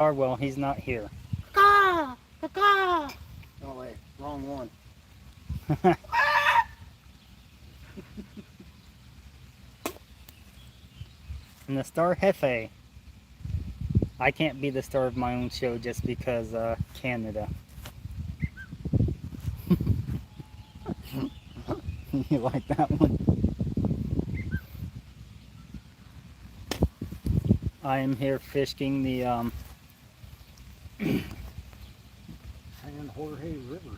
Well, he's not here. Caw! Caw! Oh wait, wrong one. And the star Hefe. I can't be the star of my own show just because Canada. You like that one? I am here fishing the San Jorge River.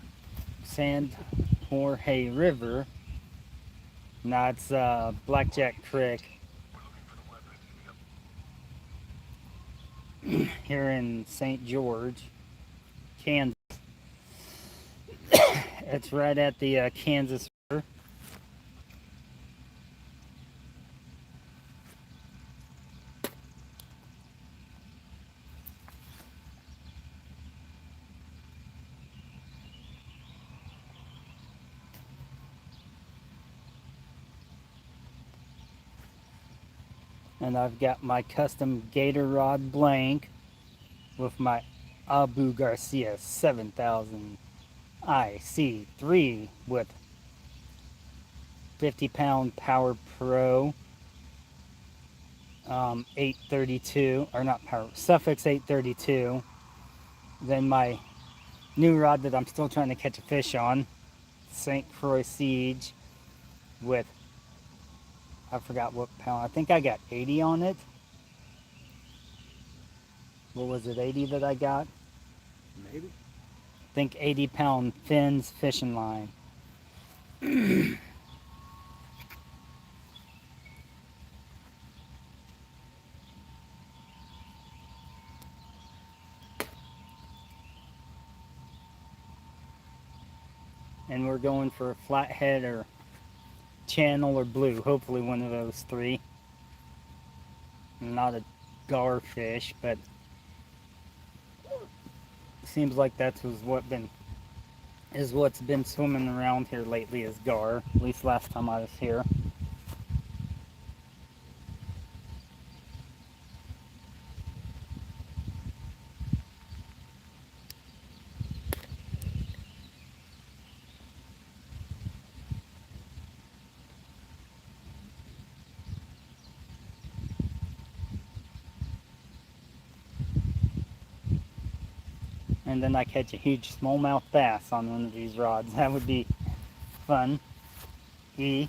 San Jorge River. Now it's Blackjack Creek here in St. George, Kansas. It's right at the Kansas River. And I've got my custom gator rod blank with my Abu Garcia 7000 IC3 with 50-pound Power Pro 832, or not Power, Suffix 832. Then my new rod that I'm still trying to catch a fish on, St. Croix Siege with, I forgot what pound, I think I got 80 on it. What was it, 80 that I got? Maybe. I think 80-pound fins fishing line. And we're going for a flathead or channel or blue, hopefully one of those three. Not a garfish, but seems like that's what's been swimming around here lately is gar, at least last time I was here. And then I catch a huge smallmouth bass on one of these rods. That would be fun. E.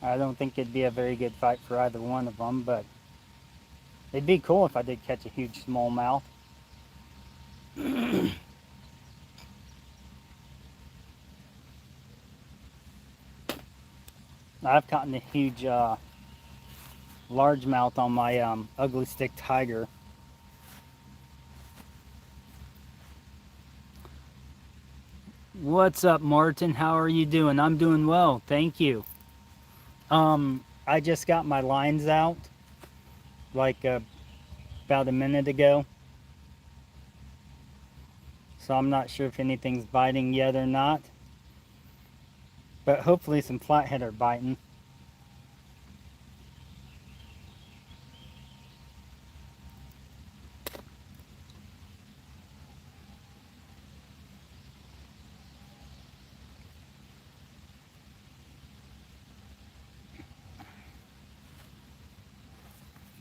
I don't think it'd be a very good fight for either one of them, but it'd be cool if I did catch a huge smallmouth. I've caught a huge largemouth on my ugly stick tiger. What's up, Martin? How are you doing? I'm doing well, thank you. I just got my lines out like about a minute ago, so I'm not sure if anything's biting yet or not, but hopefully some flathead are biting.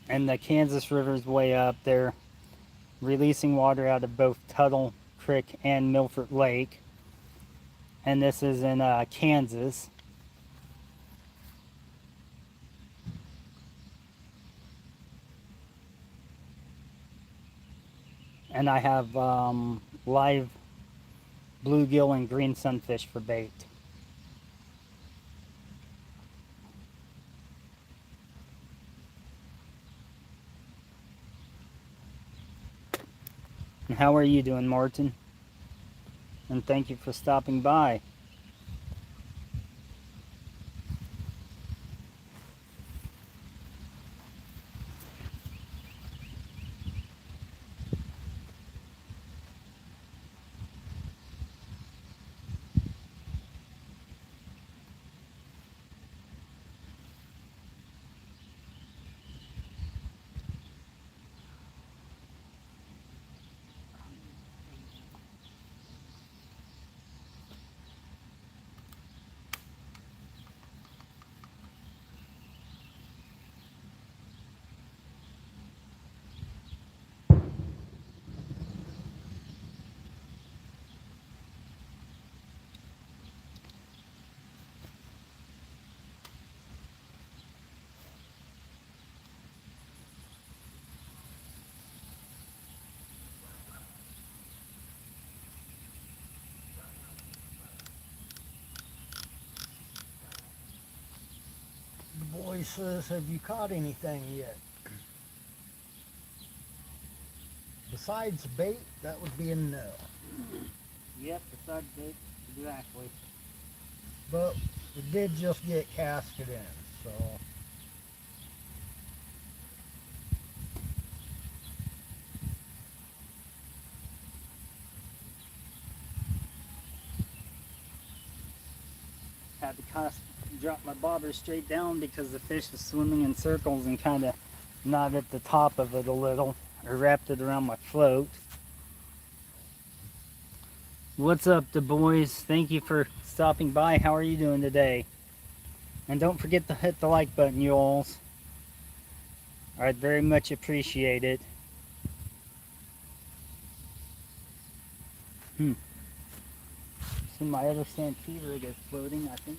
And the Kansas River's way up there, releasing water out of both Tuttle Creek and Milford Lake. And this is in Kansas. And I have live bluegill and green sunfish for bait. And how are you doing, Martin? And thank you for stopping by. He says, have you caught anything yet? Besides bait, that would be a no. Yep, besides bait, exactly. But we did just get casted in, so. Had to kind of drop my bobber straight down because the fish was swimming in circles and kind of not at the top of it a little. I wrapped it around my float. What's up, the boys? Thank you for stopping by. How are you doing today? And don't forget to hit the like button, you alls. I'd very much appreciate it. See, my other stampede rig is floating, I think.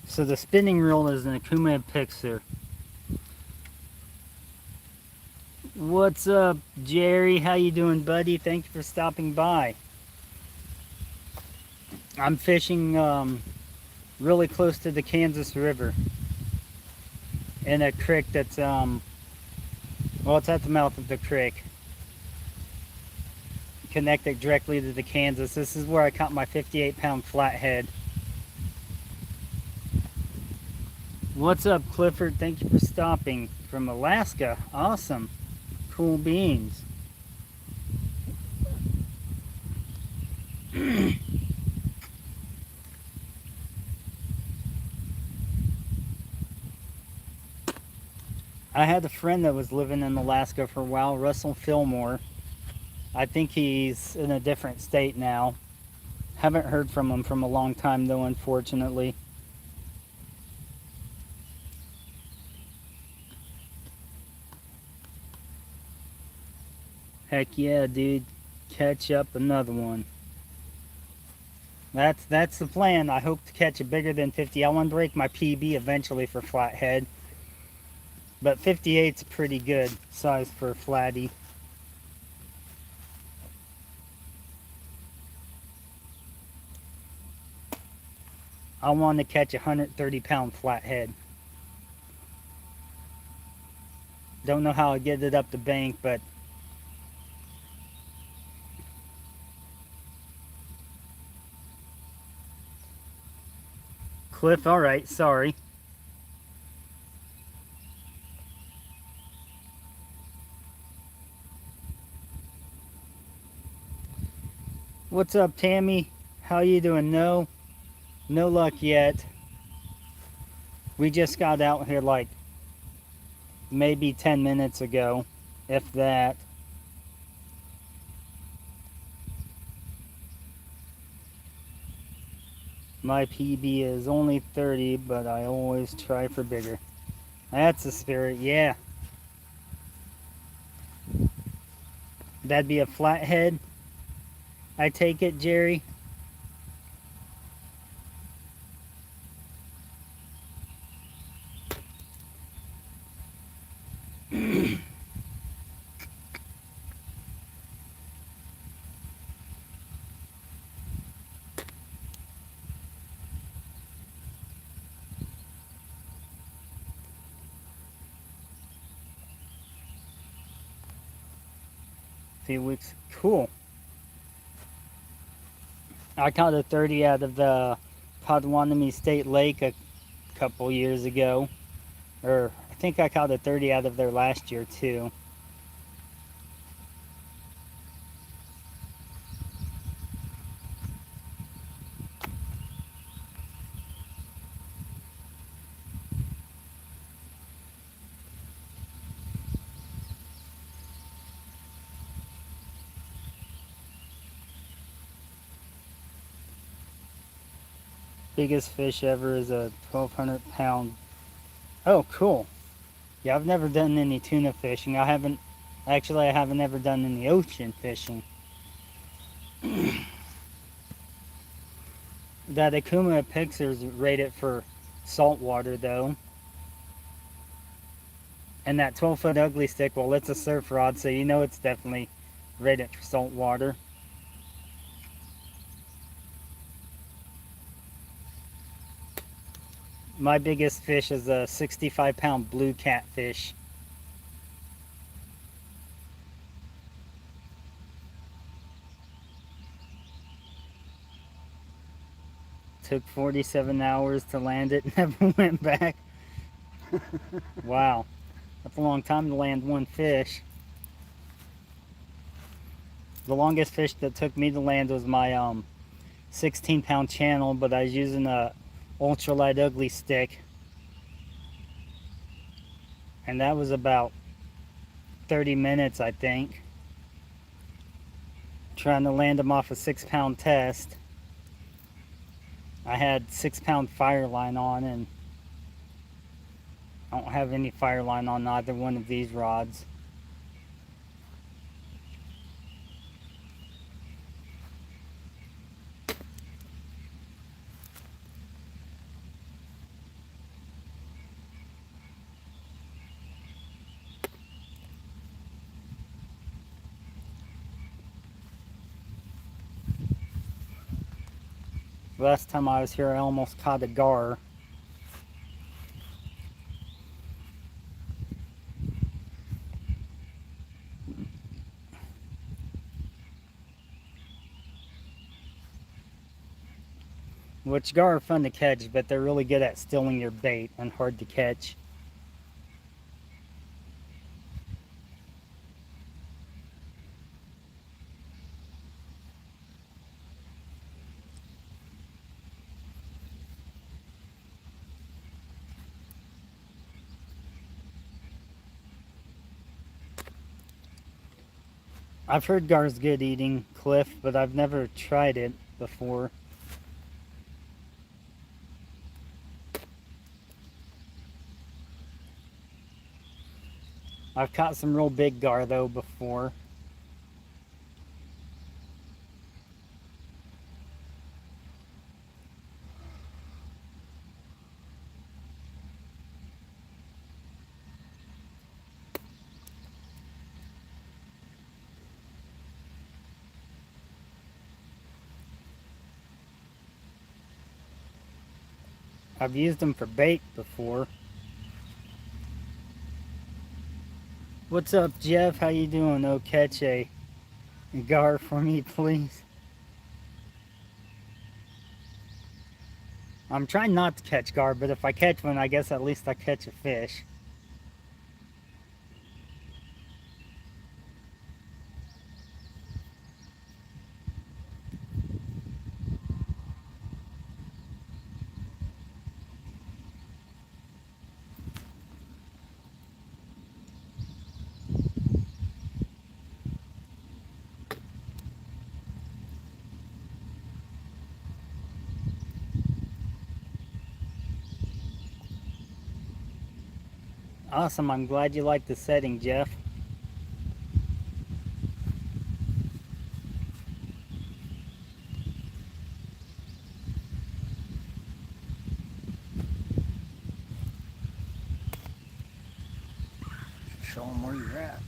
So the spinning reel is an Akuma Pixar. What's up, Jerry? How you doing, buddy? Thank you for stopping by. I'm fishing really close to the Kansas River in a creek that's well, it's at the mouth of the creek, connected directly to the Kansas. This is where I caught my 58-pound flathead. What's up, Clifford? Thank you for stopping from Alaska. Awesome. Cool beans. I had a friend that was living in Alaska for a while, Russell Fillmore. I think he's in a different state now. Haven't heard from him from a long time though, unfortunately. Heck yeah, dude. Catch up another one. That's the plan. I hope to catch a bigger than 50. I want to break my PB eventually for flathead. But 58's a pretty good size for a flatty. I want to catch a 130-pound flathead. Don't know how I get it up the bank, but Cliff, alright, sorry. What's up, Tammy? How you doing? No luck yet. We just got out here like maybe 10 minutes ago, if that. My PB is only 30, but I always try for bigger. That's the spirit, yeah. That'd be a flathead, I take it, Jerry? Few weeks, cool. I caught a 30 out of the Potawatomi State Lake a couple years ago. Or I think I caught a 30 out of there last year too. Biggest fish ever is a 1,200-pound. Oh, cool. Yeah, I've never done any tuna fishing. I haven't ever done any ocean fishing. That Akuma Pixar's rated for saltwater though. And that 12-foot ugly stick, well, it's a surf rod, so you know it's definitely rated for saltwater. My biggest fish is a 65-pound blue catfish. Took 47 hours to land it, never went back. Wow, that's a long time to land one fish. The longest fish that took me to land was my 16-pound channel, but I was using a ultralight ugly stick. And that was about 30 minutes, I think. Trying to land them off a 6-pound test. I had 6-pound fire line on, and I don't have any fire line on either one of these rods. Last time I was here, I almost caught a gar. Which gar are fun to catch, but they're really good at stealing your bait and hard to catch. I've heard gar's good eating, Cliff, but I've never tried it before. I've caught some real big gar though before. I've used them for bait before. What's up, Jeff? How you doing? Oh, catch a gar for me, please. I'm trying not to catch gar, but if I catch one, I guess at least I catch a fish. Awesome, I'm glad you like the setting, Jeff. Show them where you're at.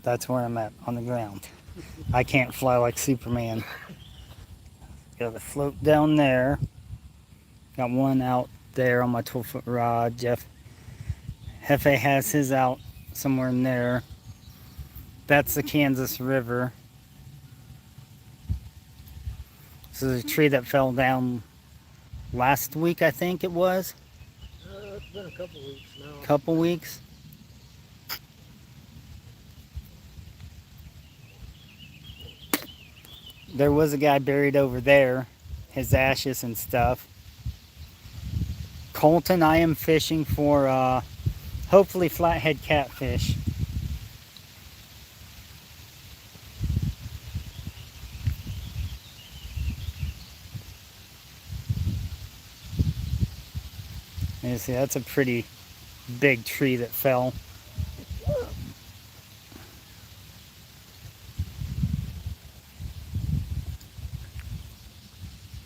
That's where I'm at, on the ground. I can't fly like Superman. Got a float down there. Got one out there on my 12-foot rod. Hefe has his out somewhere in there. That's the Kansas River. This is a tree that fell down last week, I think it was. It's been a couple weeks now. Couple weeks. There was a guy buried over there. his ashes and stuff. Colton, I am fishing for hopefully flathead catfish. You see, that's a pretty big tree that fell.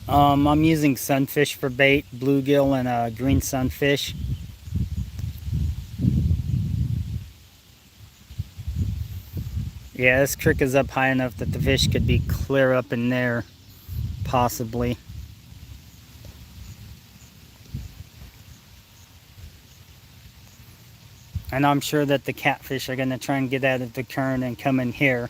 I'm using sunfish for bait, bluegill and green sunfish. Yeah, this creek is up high enough that the fish could be clear up in there, possibly. And I'm sure that the catfish are going to try and get out of the current and come in here.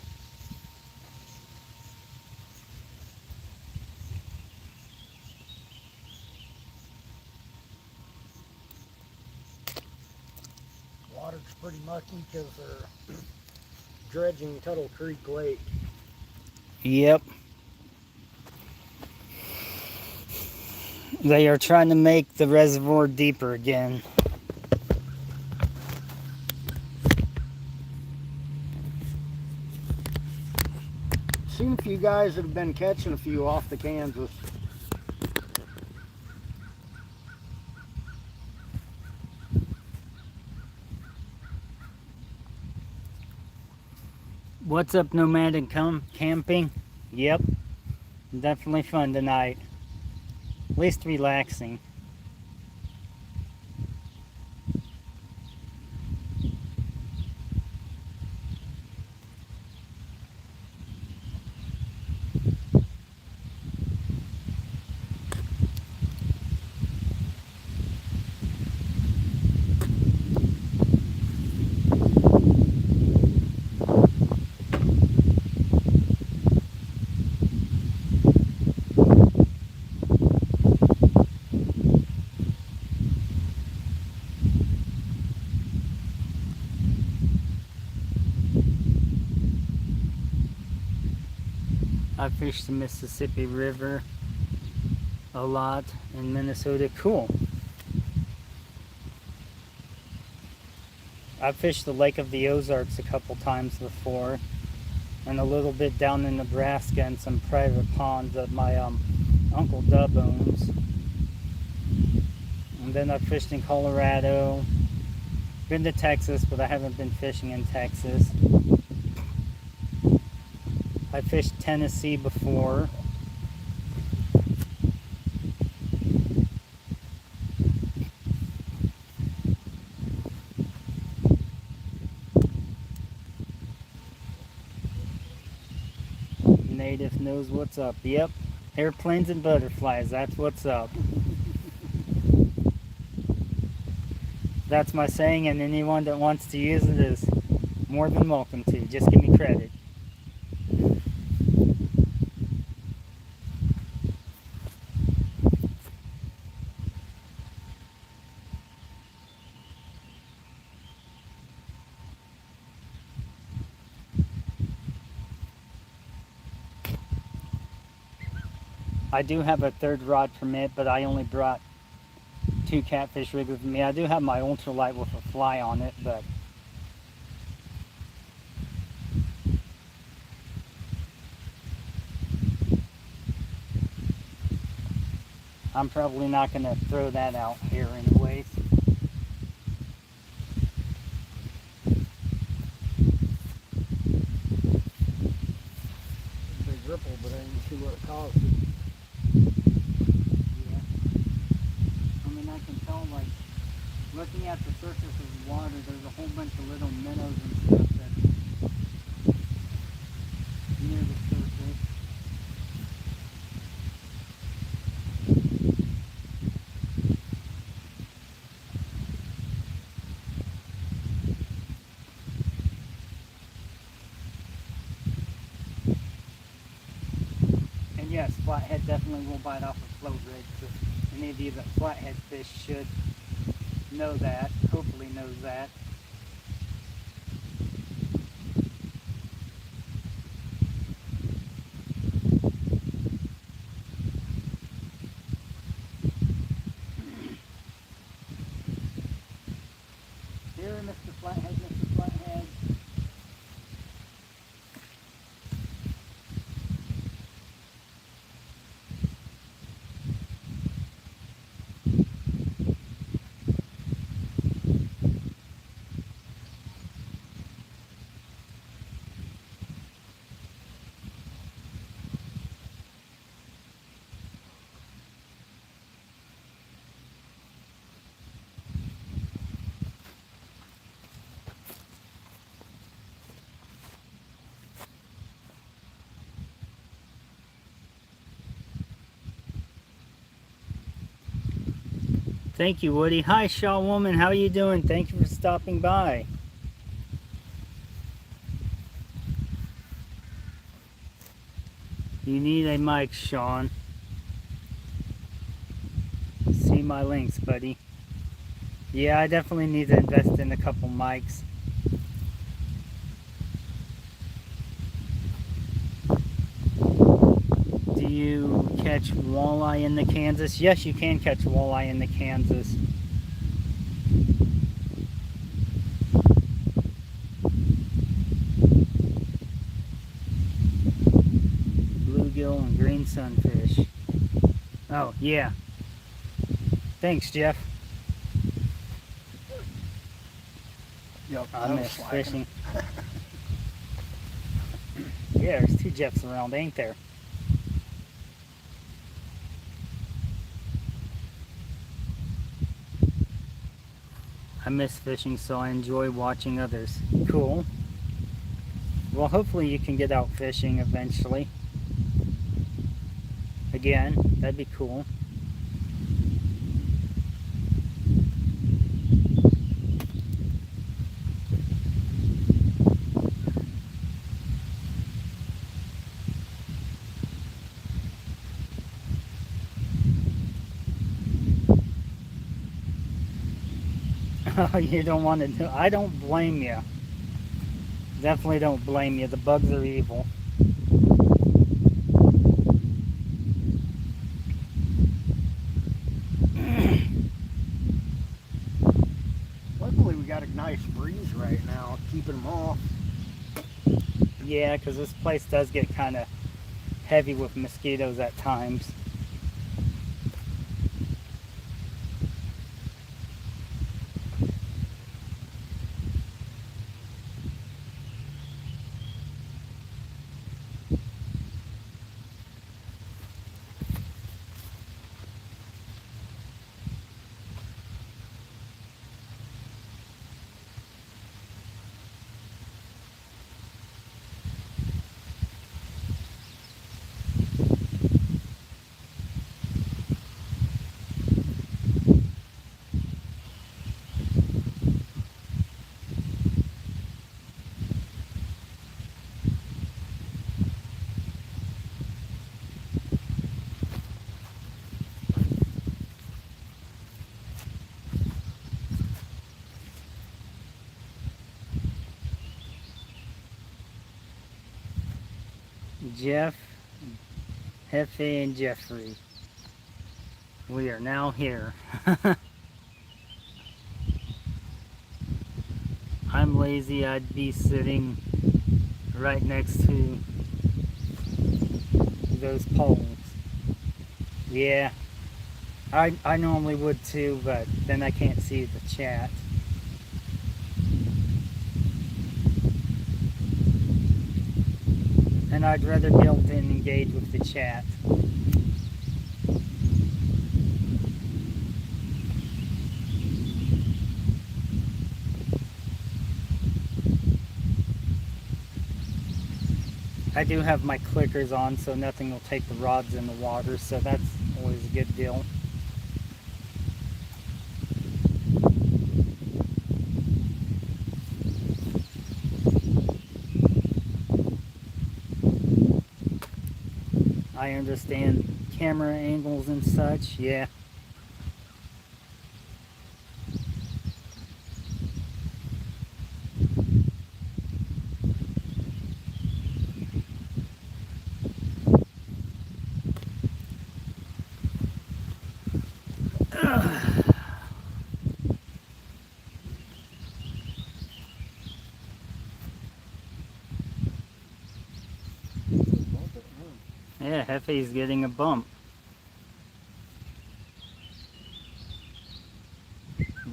Water's pretty mucky because they're dredging Tuttle Creek Lake. Yep. They are trying to make the reservoir deeper again. Seen a few guys that have been catching a few off the Kansas. What's up, nomadic camping? Yep. Definitely fun tonight. At least relaxing. I fished the Mississippi River a lot in Minnesota. Cool. I fished the Lake of the Ozarks a couple times before, and a little bit down in Nebraska and some private ponds that my Uncle Dub owns. And then I fished in Colorado. Been to Texas, but I haven't been fishing in Texas. I fished Tennessee before. Native knows what's up. Yep, airplanes and butterflies, that's what's up. That's my saying, and anyone that wants to use it is more than welcome to. Just give me credit. I do have a third rod permit, but I only brought 2 catfish rigs with me. I do have my ultralight with a fly on it, but I'm probably not going to throw that out here anyways. Big ripple, but I didn't see what it caused it. Yeah. I mean, I can tell, like, looking at the surface of the water, there's a whole bunch of little minnows and stuff that's near the surface. And yes, flathead definitely will bite off a float rig. So any of you that flathead fish should know that, hopefully knows that. Thank you, Woody. Hi, Shaw Woman. How are you doing? Thank you for stopping by. You need a mic, Sean. See my links, buddy. Yeah, I definitely need to invest in a couple mics. Do you catch walleye in the Kansas? Yes, you can catch walleye in the Kansas. Bluegill and green sunfish. Oh, yeah. Thanks, Jeff. Yep, I was miss slacking. fishing. Yeah, there's two Jeffs around, ain't there? I miss fishing, so I enjoy watching others. Cool. Well, hopefully you can get out fishing eventually. Again, that'd be cool. You don't want to do. I don't blame you. Definitely don't blame you. The bugs are evil. Luckily, we got a nice breeze right now, keeping them off. Yeah, because this place does get kind of heavy with mosquitoes at times. Jeff, Hefe, and Jeffrey. We are now here. I'm lazy. I'd be sitting right next to those poles. Yeah, I normally would too, but then I can't see the chat. And I'd rather be able to engage with the chat. I do have my clickers on, so nothing will take the rods in the water, so that's always a good deal. I understand camera angles and such, yeah. Yeah, Hefe's getting a bump.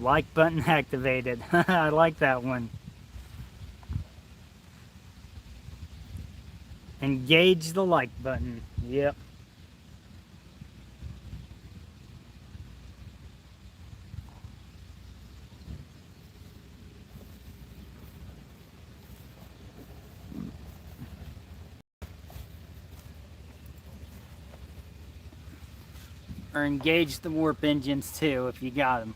Like button activated. I like that one. Engage the like button. Yep. Or engage the warp engines too if you got them.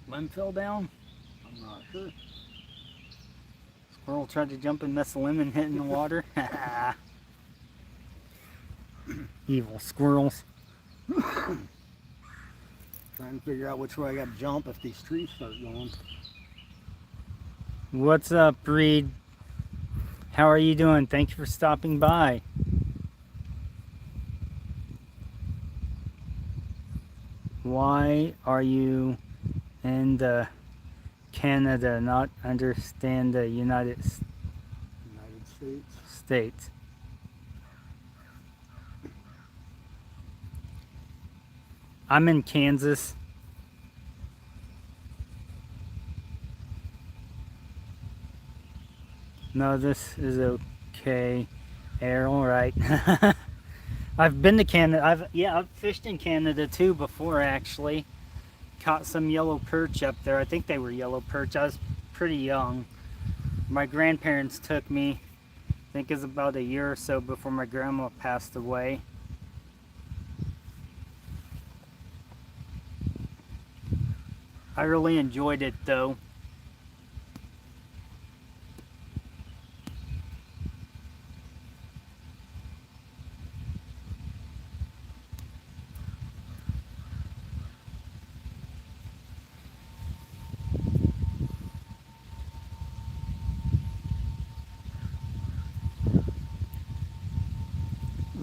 Limb fell down. I'm not sure. Squirrel tried to jump and mess a lemon hit in the water. Evil squirrels. Trying to figure out which way I got to jump if these trees start going. What's up, Reed? How are you doing? Thank you for stopping by. Why are you in the Canada not understand the United States? I'm in Kansas. No, this is okay. Air, all right. I've been to Canada. I've fished in Canada too before, actually. Caught some yellow perch up there. I think they were yellow perch. I was pretty young. My grandparents took me, I think it was about a year or so before my grandma passed away. I really enjoyed it though.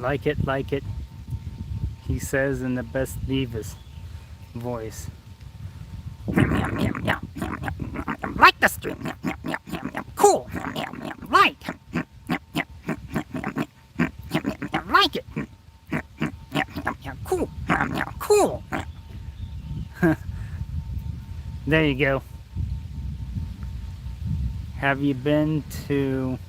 Like it, he says in the best Beavis voice. Like the stream. Cool. Like. Like it. Cool. Cool. There you go. Have you been to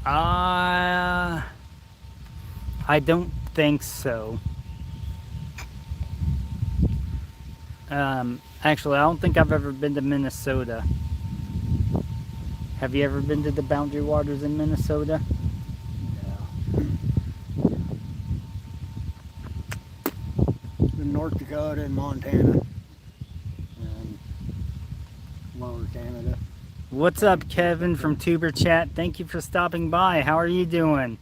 I don't think so. Actually, I don't think I've ever been to Minnesota. Have you ever been to the Boundary Waters in Minnesota? Yeah. In North Dakota and Montana. And Lower Canada. What's up, Kevin from Tuber Chat? Thank you for stopping by. How are you doing?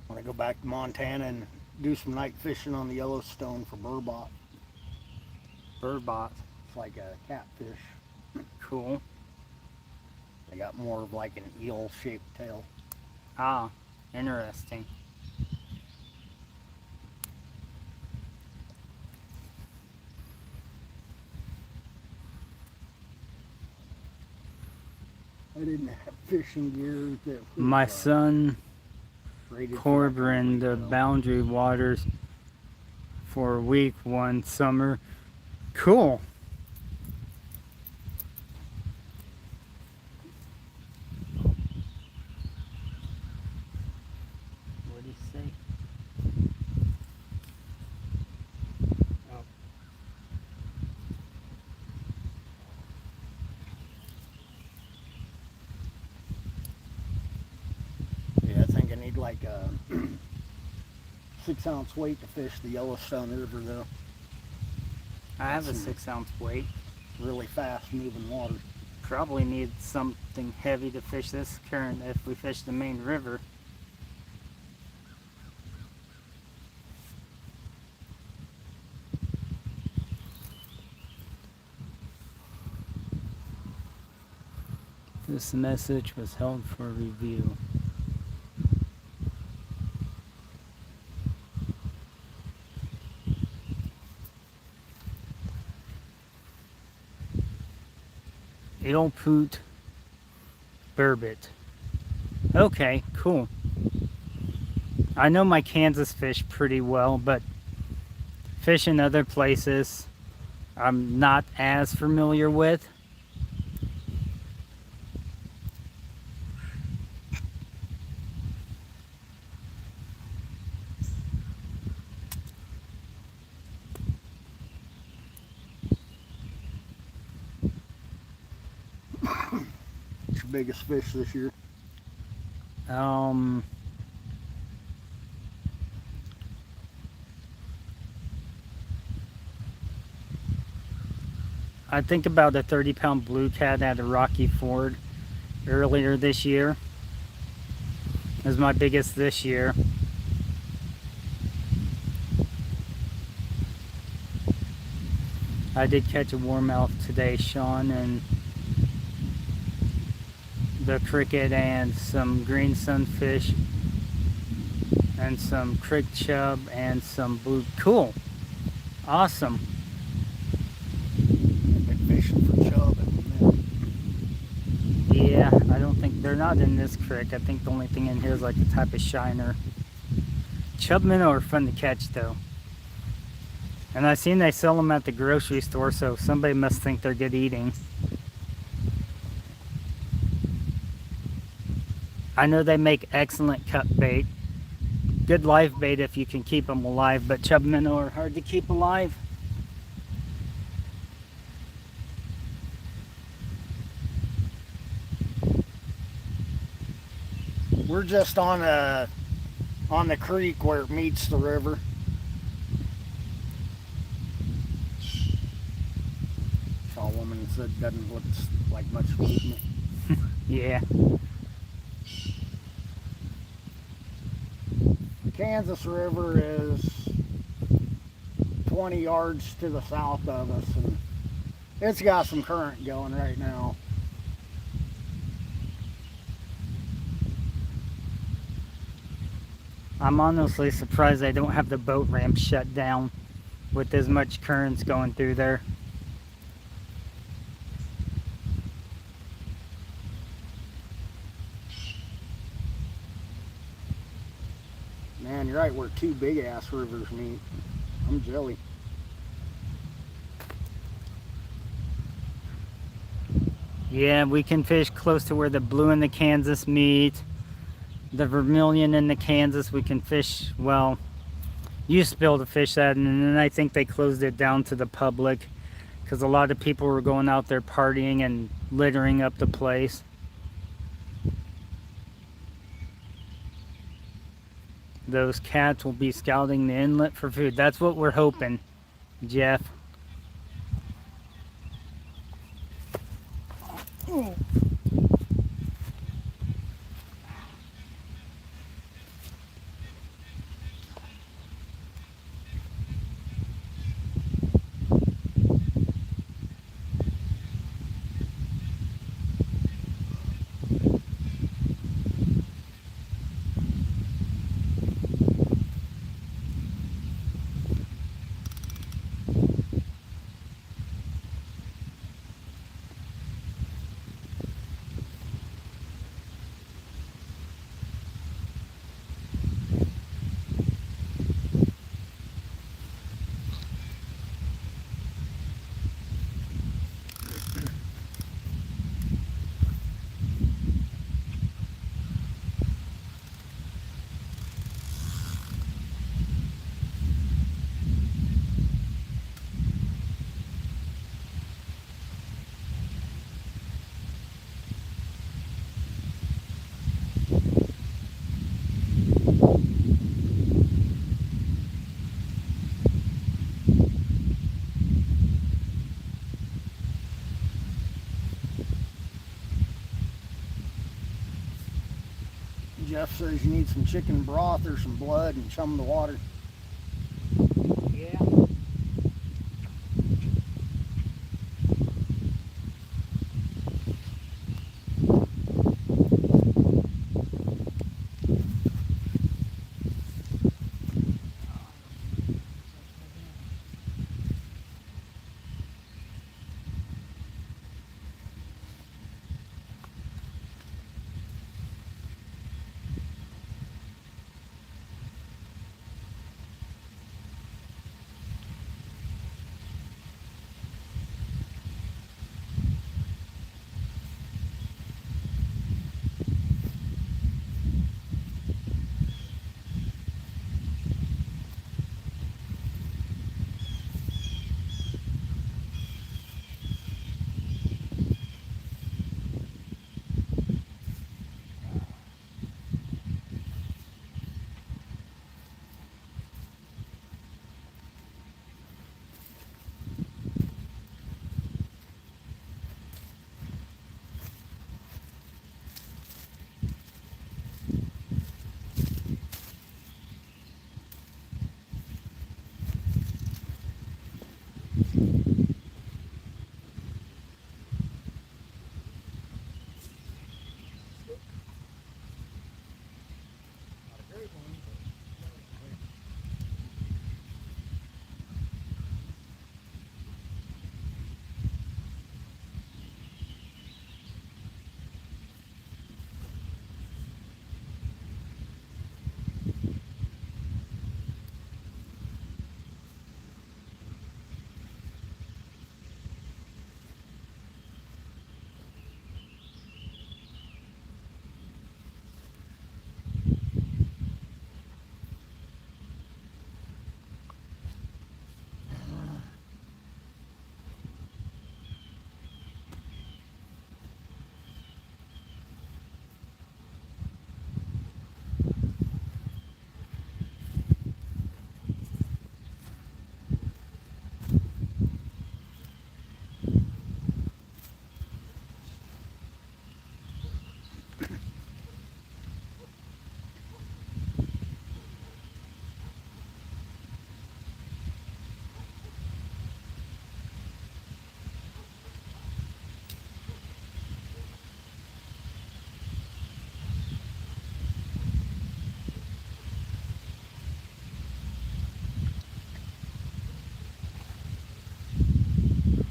Want to go back to Montana and do some night fishing on the Yellowstone for burbot. Burbot. It's like a catfish. Cool. They got more of like an eel-shaped tail. Ah, interesting. I didn't have fishing gear that was, My son rated for Corbin that the Boundary Waters for a week one summer. Cool. What did he say? Oh. Yeah, I think I need like a 6-ounce weight to fish the Yellowstone River though. I have a 6-ounce weight. Really fast moving water. Probably need something heavy to fish this current if we fish the main river. This message was held for review. Needlepoot burbot. Okay, cool. I know my Kansas fish pretty well, but fish in other places I'm not as familiar with. What's your biggest fish this year? I think about a 30-pound blue cat at a Rocky Ford earlier this year. It was my biggest this year. I did catch a warmouth today, Sean, and the cricket and some green sunfish and some crick chub and some blue. Cool. Awesome. Been fishing for chub at the minute. Yeah, I don't think they're not in this creek. I think the only thing in here is like a type of shiner. Chub minnow are fun to catch though. And I seen they sell them at the grocery store, so somebody must think they're good eating. I know they make excellent cut bait. Good live bait if you can keep them alive, but chub minnow are hard to keep alive. We're just on the creek where it meets the river. Saw a woman said doesn't look like much movement. Yeah. Kansas River is 20 yards to the south of us, and it's got some current going right now. I'm honestly surprised they don't have the boat ramp shut down with as much currents going through there. Man, you're right where two big ass rivers meet. I'm jelly. Yeah, we can fish close to where the Blue and the Kansas meet. The Vermilion and the Kansas, we can fish, well, used to be able to fish that, and then I think they closed it down to the public because a lot of people were going out there partying and littering up the place. Those cats will be scouting the inlet for food. That's what we're hoping, Jeff. Jeff says you need some chicken broth or some blood and chum the water. Yeah.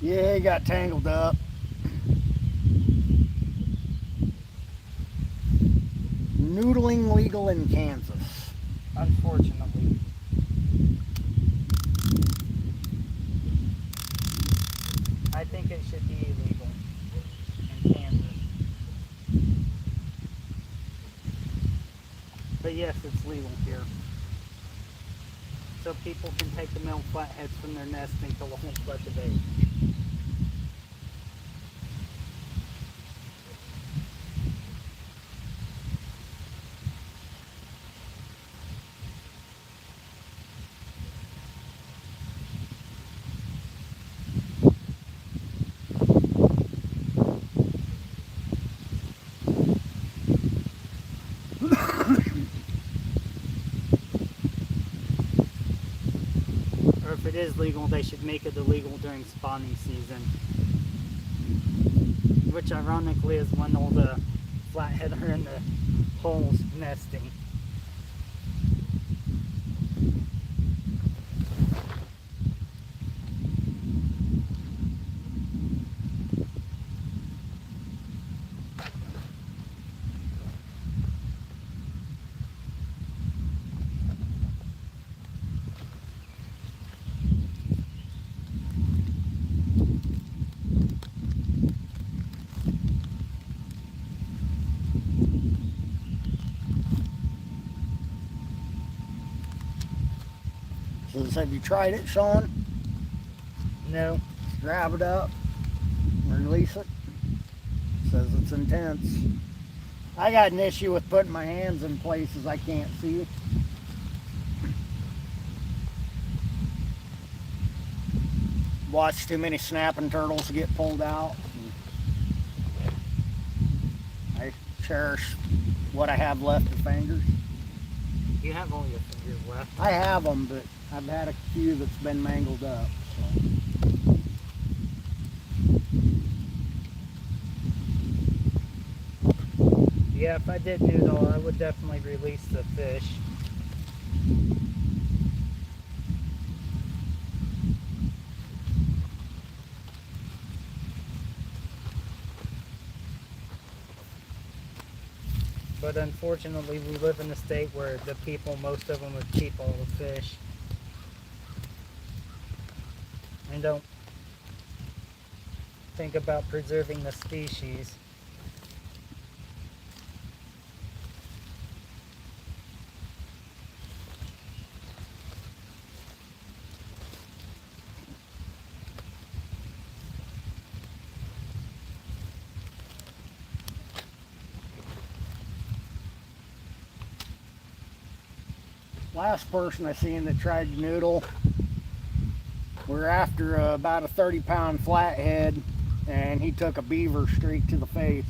Yeah, he got tangled up. Noodling legal in Kansas. Unfortunately. I think it should be illegal in Kansas. But yes, it's legal here. So people can take the male flatheads from their nest and kill a whole clutch of eggs. Or if it is legal, they should make it illegal during spawning season. Which ironically is when all the flathead are in the holes nesting. Says, have you tried it, Sean? No. Grab it up, release it. Says it's intense. I got an issue with putting my hands in places I can't see. Watch too many snapping turtles get pulled out. I cherish what I have left of fingers. You have all your fingers left. I have them, but I've had a few that's been mangled up. So. Yeah, if I did noodle, I would definitely release the fish. But unfortunately, we live in a state where the people, most of them would keep all the fish. And don't think about preserving the species. Last person I seen that tried to noodle, we're after about a 30-pound flathead, and he took a beaver straight to the face.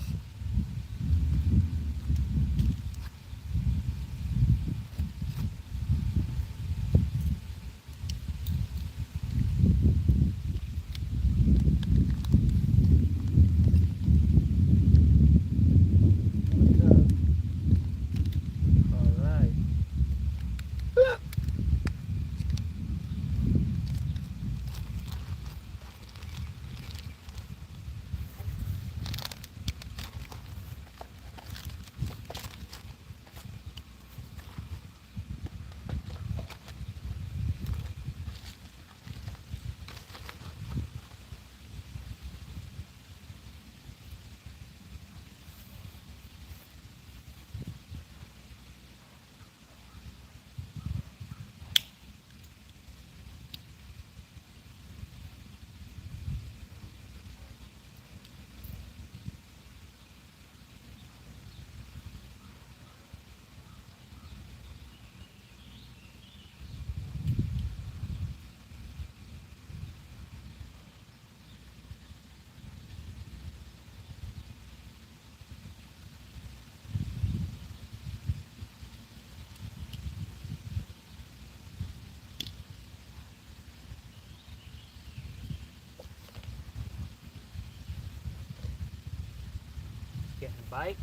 Getting a bite.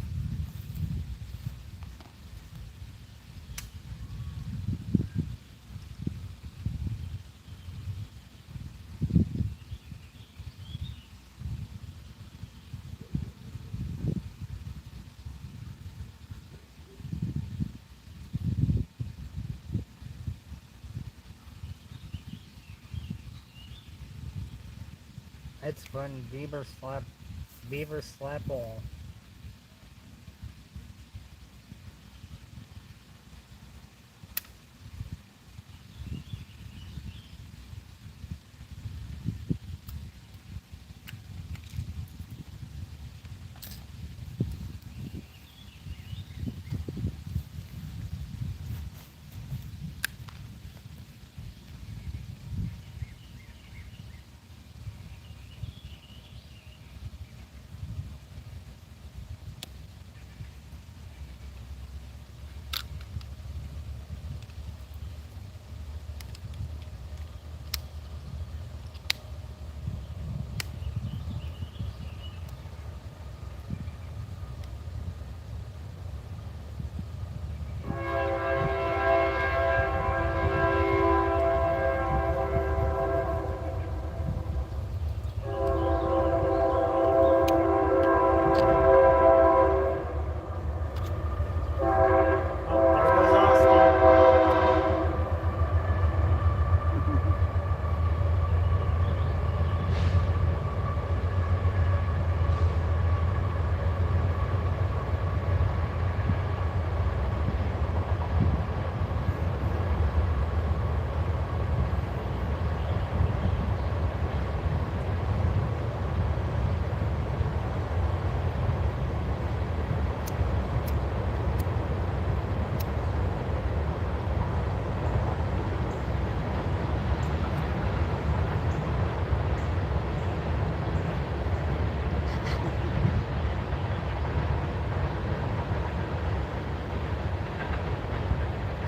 Let's run beaver slap all.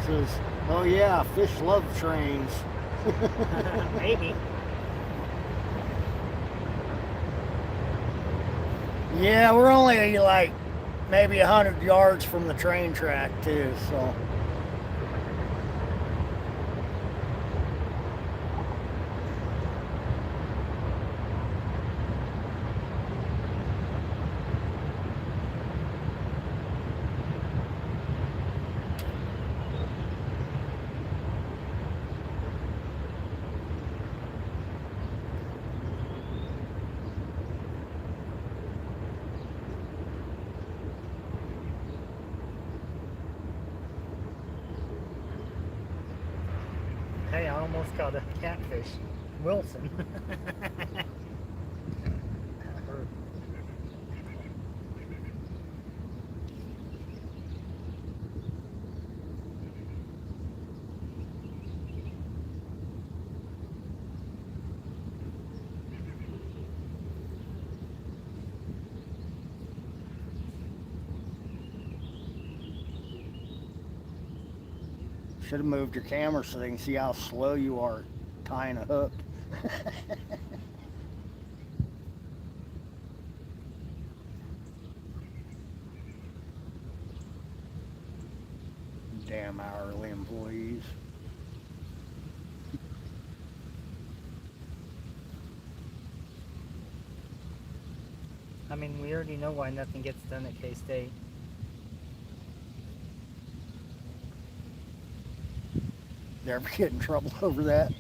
Says, oh yeah, fish love trains. Maybe. Yeah, we're only like maybe 100 yards from the train track too, so. Hey, I almost got a catfish. Wilson. Should have moved your camera so they can see how slow you are tying a hook. Damn hourly employees. I mean, we already know why nothing gets done at K-State. Did ever get in trouble over that?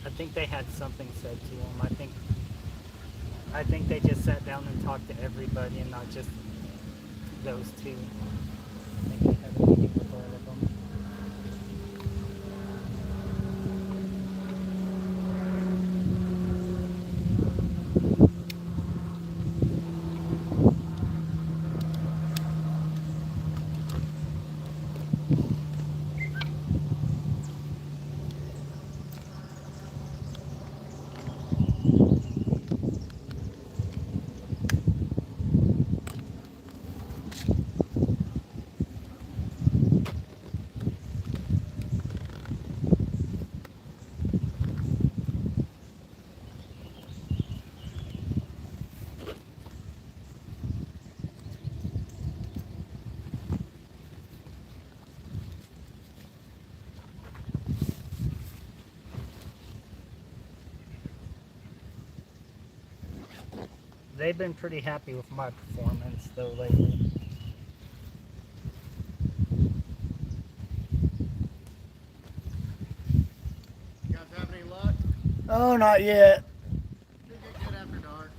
I think they had something said to them. I think they just sat down and talked to everybody and not just those two. I think they had a meeting with all of them. They've been pretty happy with my performance though lately. Oh, not yet. Should get good after dark.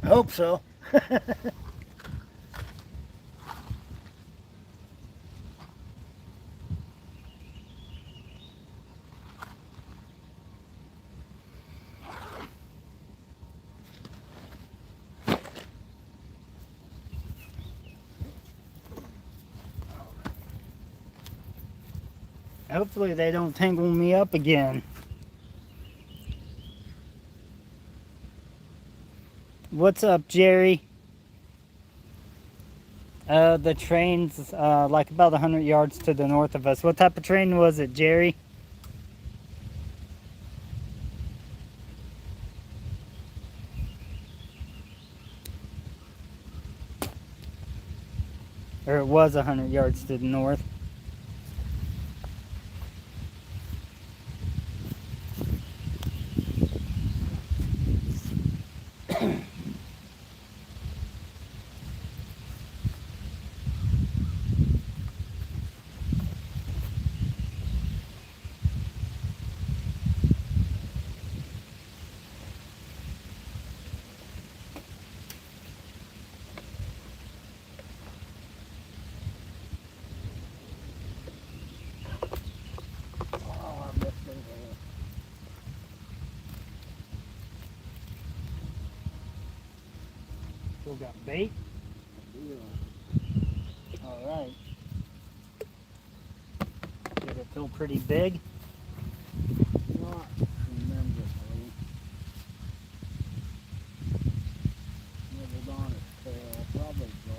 I hope so. Hopefully they don't tangle me up again. What's up, Jerry? The train's like about 100 yards to the north of us. What type of train was it, Jerry? Or it was 100 yards to the north. Oh, I missed it. Still got bait? Yeah. Alright. Did it feel pretty big? Not tremendously. Nibbled on its tail, probably gar.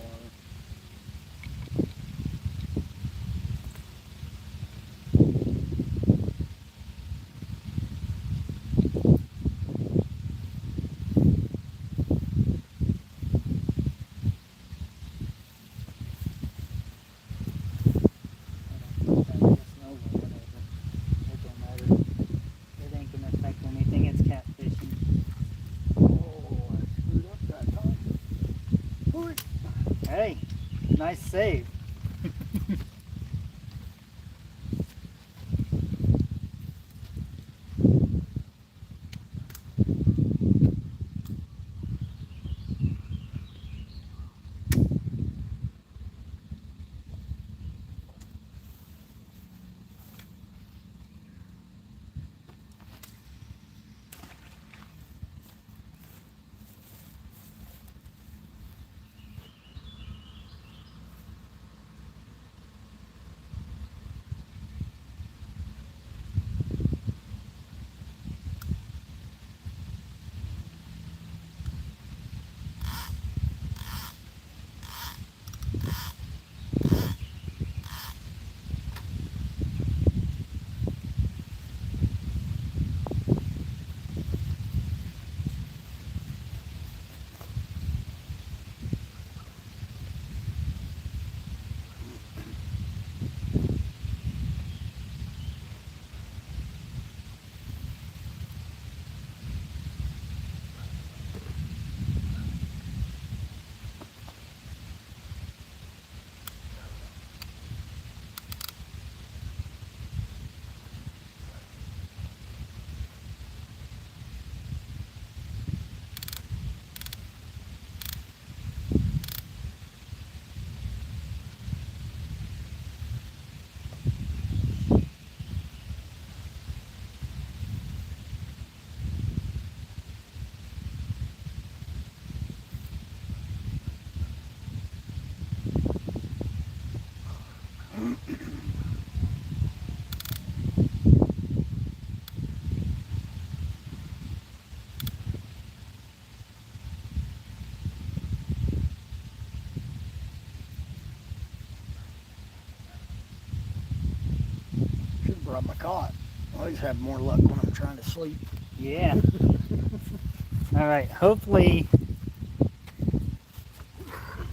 It don't matter. It ain't gonna affect anything. It's catfishing. Oh, I screwed up that time. Hooey. Hey, nice save. Should have brought my cot. I always have more luck when I'm trying to sleep. Yeah. Alright, hopefully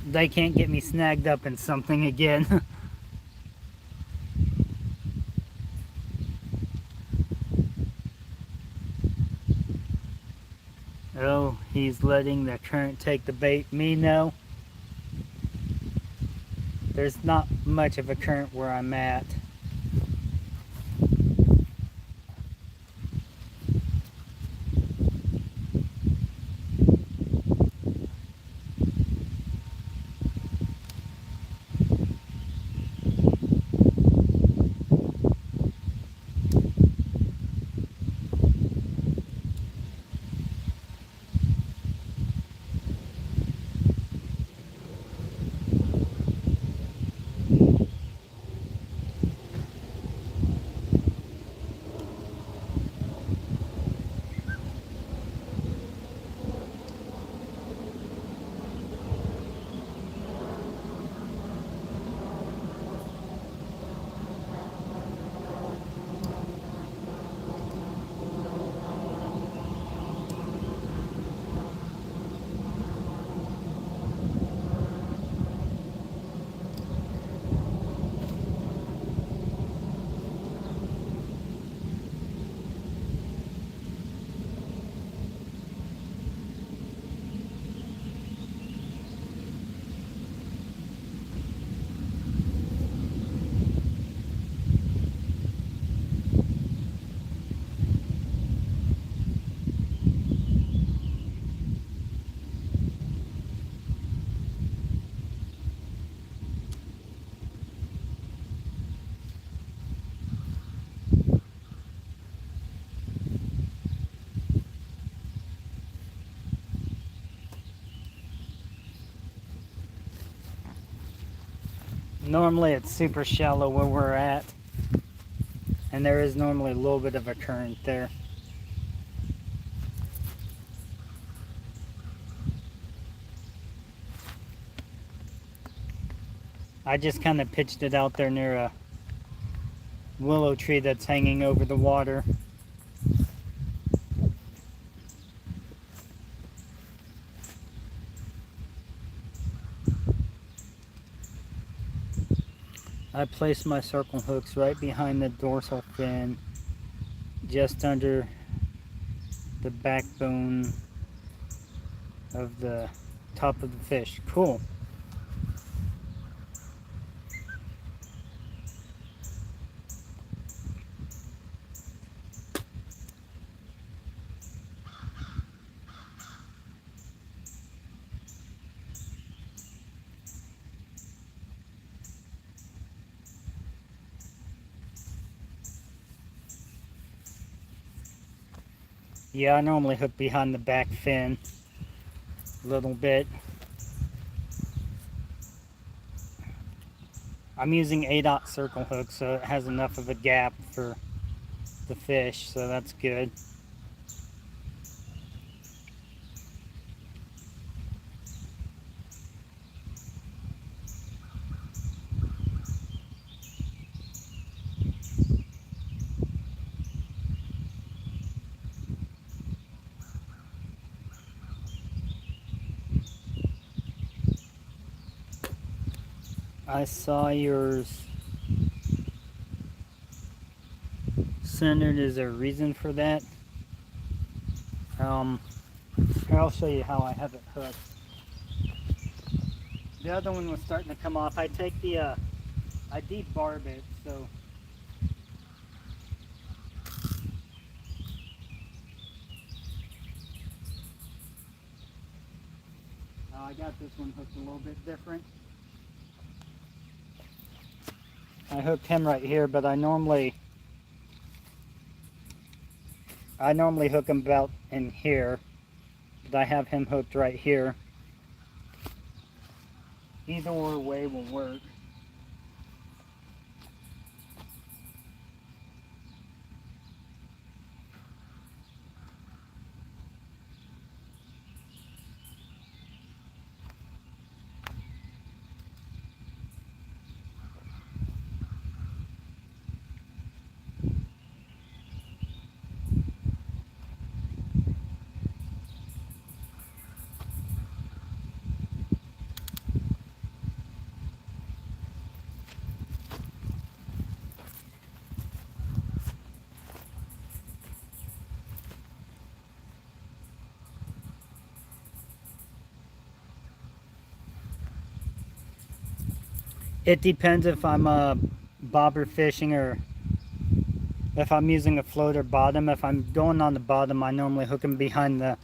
they can't get me snagged up in something again. Oh, he's letting the current take the bait. Me, no. There's not much of a current where I'm at. Normally it's super shallow where we're at, and there is normally a little bit of a current there. I just kind of pitched it out there near a willow tree that's hanging over the water. I placed my circle hooks right behind the dorsal fin, just under the backbone of the top of the fish. Cool. Yeah, I normally hook behind the back fin a little bit. I'm using 8/0 circle hook, so it has enough of a gap for the fish, so that's good. I saw yours centered. Is there a reason for that? Here, I'll show you how I have it hooked. The other one was starting to come off. I take the, I debarb it, so. I got this one hooked a little bit different. I hooked him right here, but I normally hook him about in here, but I have him hooked right here. Either way will work. It depends if I'm bobber fishing or if I'm using a floater bottom. If I'm going on the bottom, I normally hook them behind the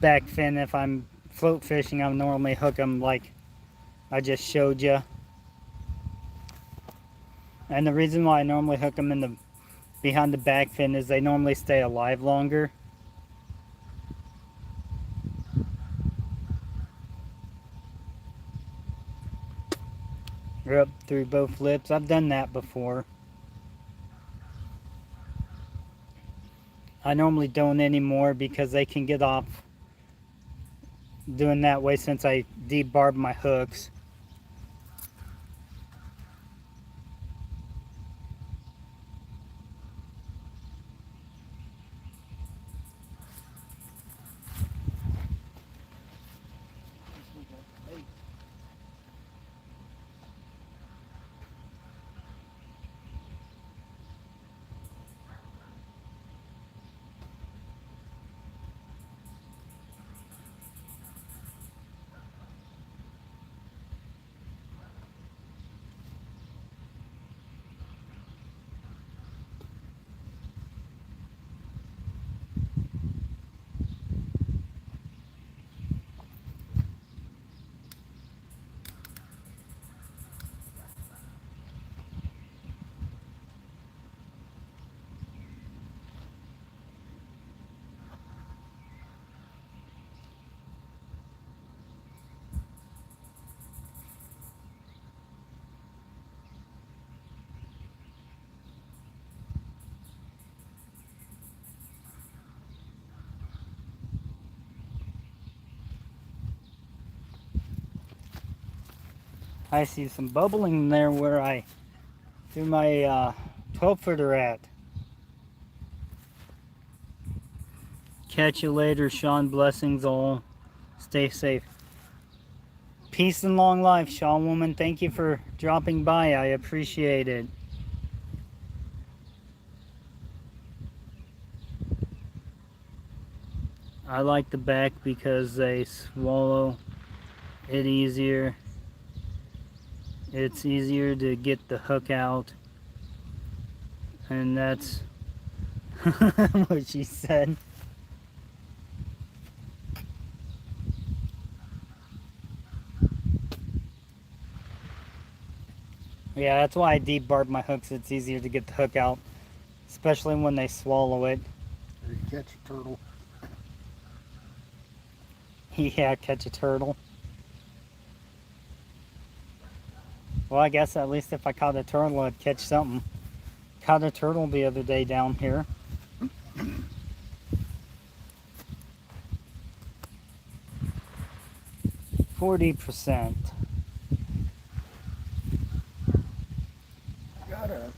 back fin. If I'm float fishing, I normally hook them like I just showed you. And the reason why I normally hook them in the behind the back fin is they normally stay alive longer. Up through both lips. I've done that before. I normally don't anymore because they can get off doing that way since I debarb my hooks. I see some bubbling there where I threw my 12 footer at. Catch you later, Sean. Blessings all. Stay safe. Peace and long life, Sean Woman. Thank you for dropping by. I appreciate it. I like the back because they swallow it easier. It's easier to get the hook out. And that's what she said. Yeah, that's why I debarb my hooks. It's easier to get the hook out, especially when they swallow it. Or you catch a turtle. Yeah, catch a turtle. Well, I guess at least if I caught a turtle, I'd catch something. Caught a turtle the other day down here. 40%. Got a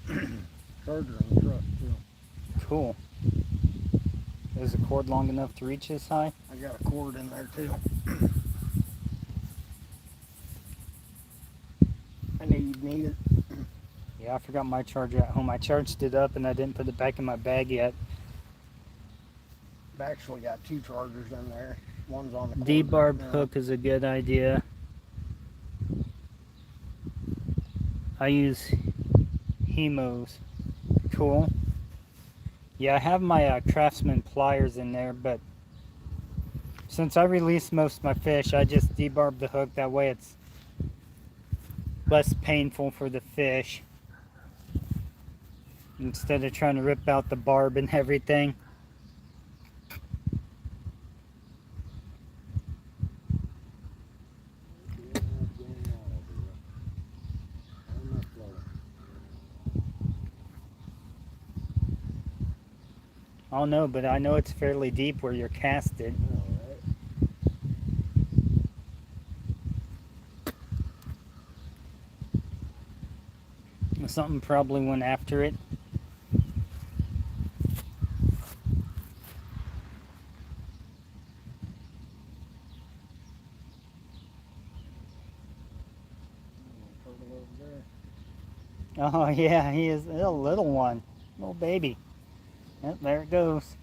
charger in the truck too. Cool. Is the cord long enough to reach this high? I got a cord in there too. I knew you'd need it. Yeah, I forgot my charger at home. I charged it up and I didn't put it back in my bag yet. I've actually got two chargers in there. One's on the cord Debarb right now. hook is a good idea. I use Hemos. Cool. Yeah, I have my Craftsman pliers in there, but since I release most of my fish, I just debarb the hook. That way it's less painful for the fish. Instead of trying to rip out the barb and everything. I don't know, but I know it's fairly deep where you're casted. Something probably went after it. Oh yeah, he is a little one. Little baby. Yep, there it goes.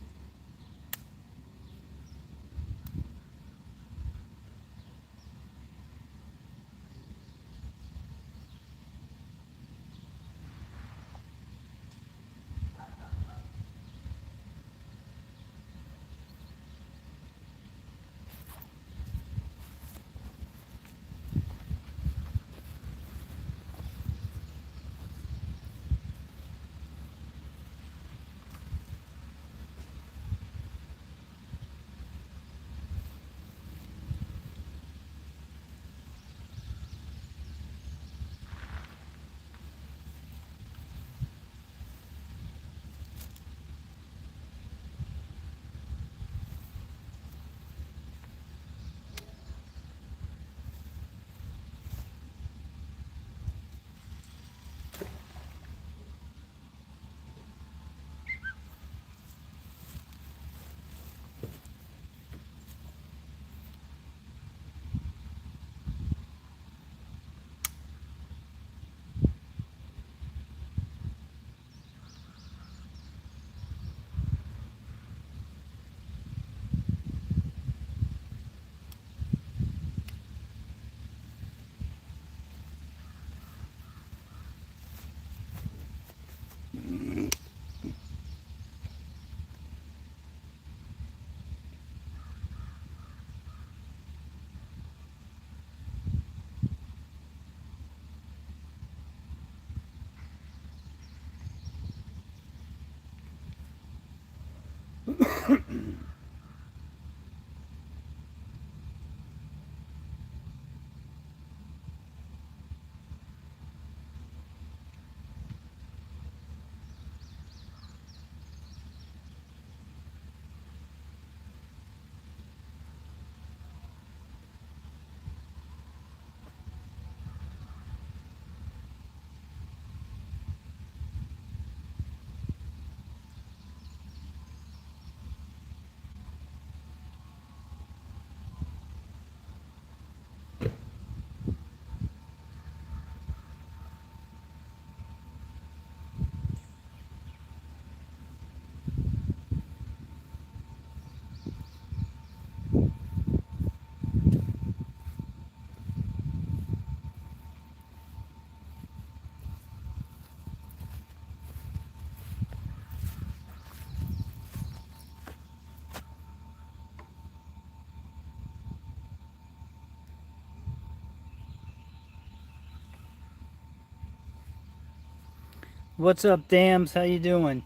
What's up, Dams? How you doing?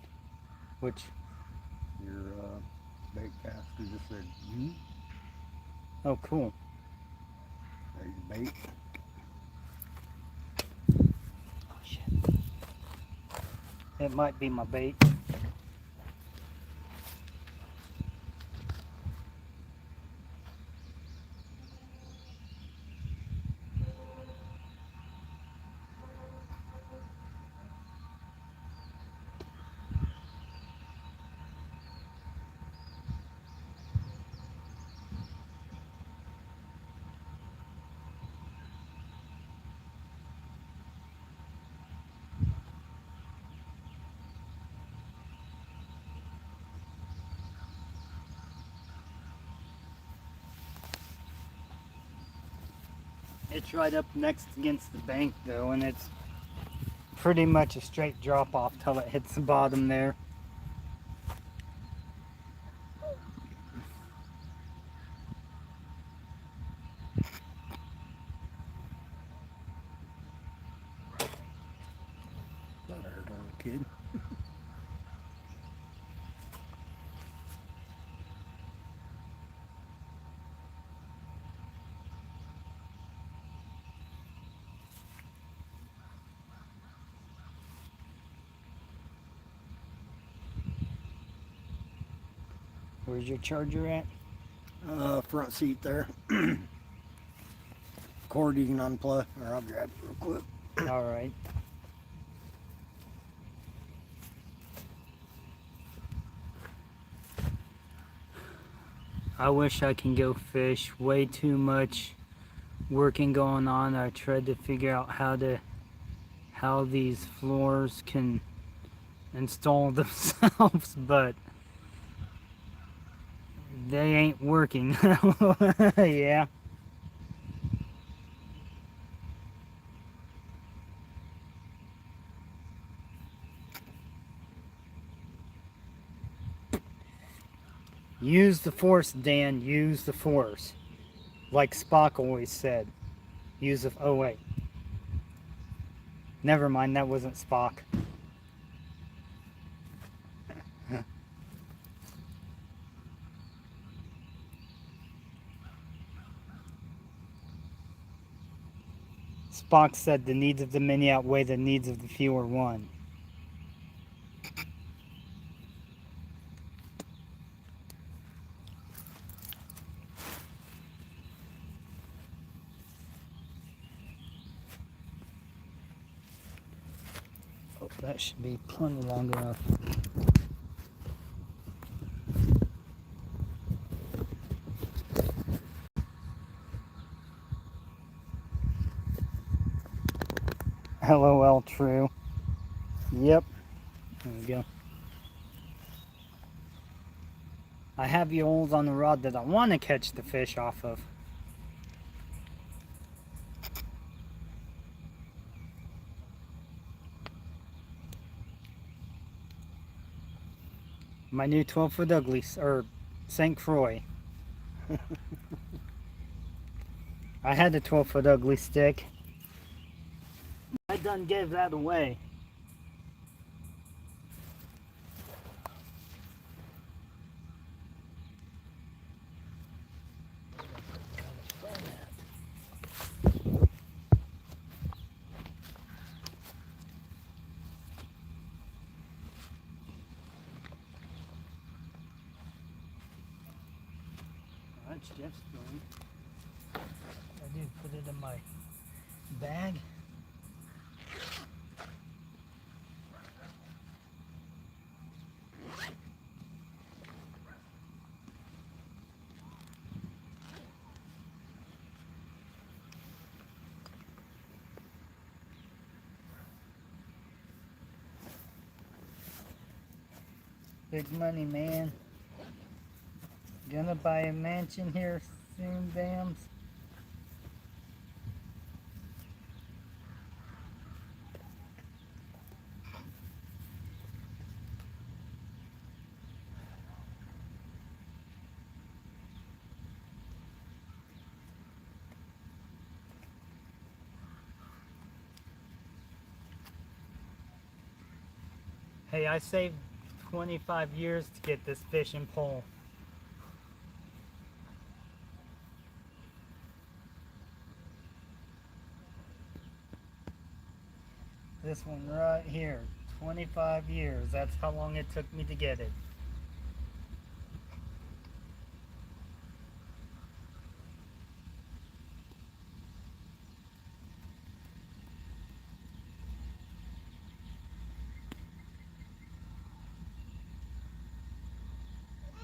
Which, Your bait caster just said, oh, cool. there's your bait. Oh, shit. It might be my bait. It's right up next against the bank though, and it's pretty much a straight drop off till it hits the bottom there. That hurt a little kid. Where's your charger at? Front seat there. Cord you can unplug, or I'll grab it real quick. All right. I wish I can go fish. Way too much working going on. I tried to figure out how these floors can install themselves, but they ain't working. Yeah. Use the force, Dan. Use the force. Like Spock always said. Use the... Oh, wait. Never mind, that wasn't Spock. Spock said the needs of the many outweigh the needs of the fewer one. Oh, that should be plenty long enough. LOL, true. Yep. There we go. I have the holes on the rod that I want to catch the fish off of. My new 12-foot ugly, or St. Croix. I had the 12-foot ugly stick. I done gave that away. That's Jeff's doing. I did put it in my bag. Big money, man. Gonna buy a mansion here soon, Dams. Hey, I saved 25 years to get this fishing pole. This one right here, 25 years. That's how long it took me to get it.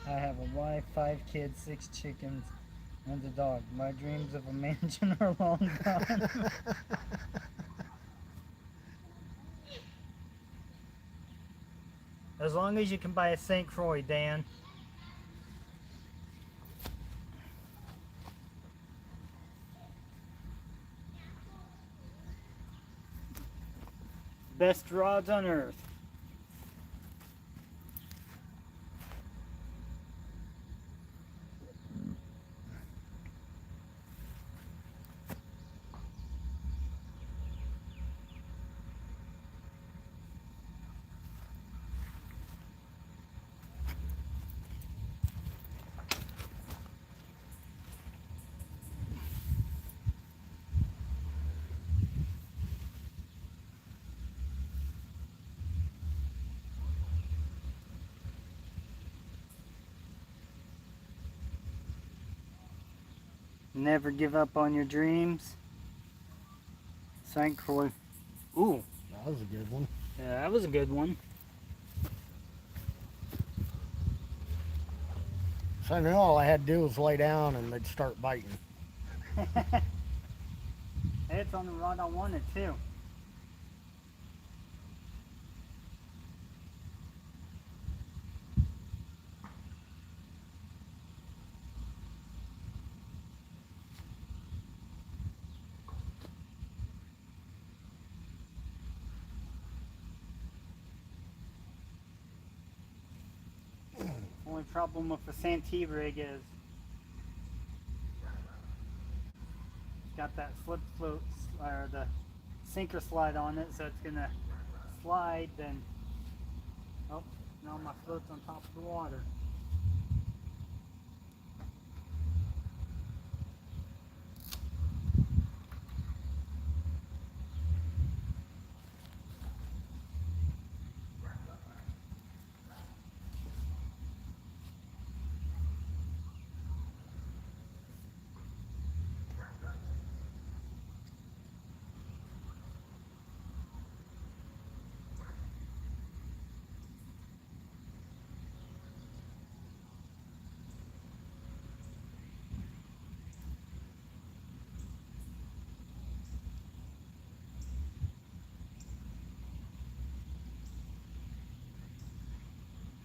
I have a wife, 5 kids, 6 chickens, and a dog. My dreams of a mansion are long gone. As long as you can buy a St. Croix, Dan. Best rods on earth. Never give up on your dreams. St. Croix. Ooh, That was a good one. yeah, that was a good one. So I knew all I had to do was lay down and they'd start biting. It's on the rod I wanted too. Only problem with the Santee rig is it's got that slip float or the sinker slide on it, so it's gonna slide. Then, oh, now my float's on top of the water.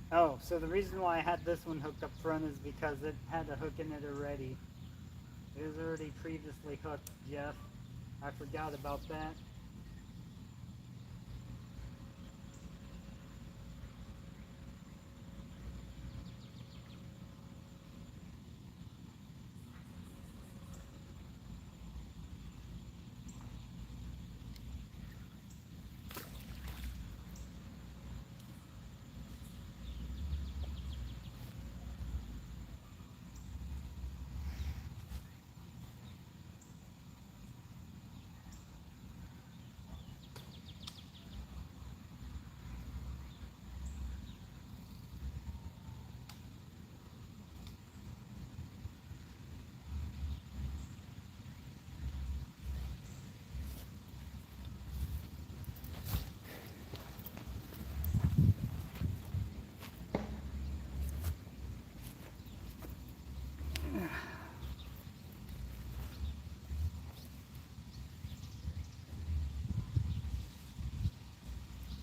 Oh, so the reason why I had this one hooked up front is because it had a hook in it already. It was already previously hooked, Jeff. I forgot about that.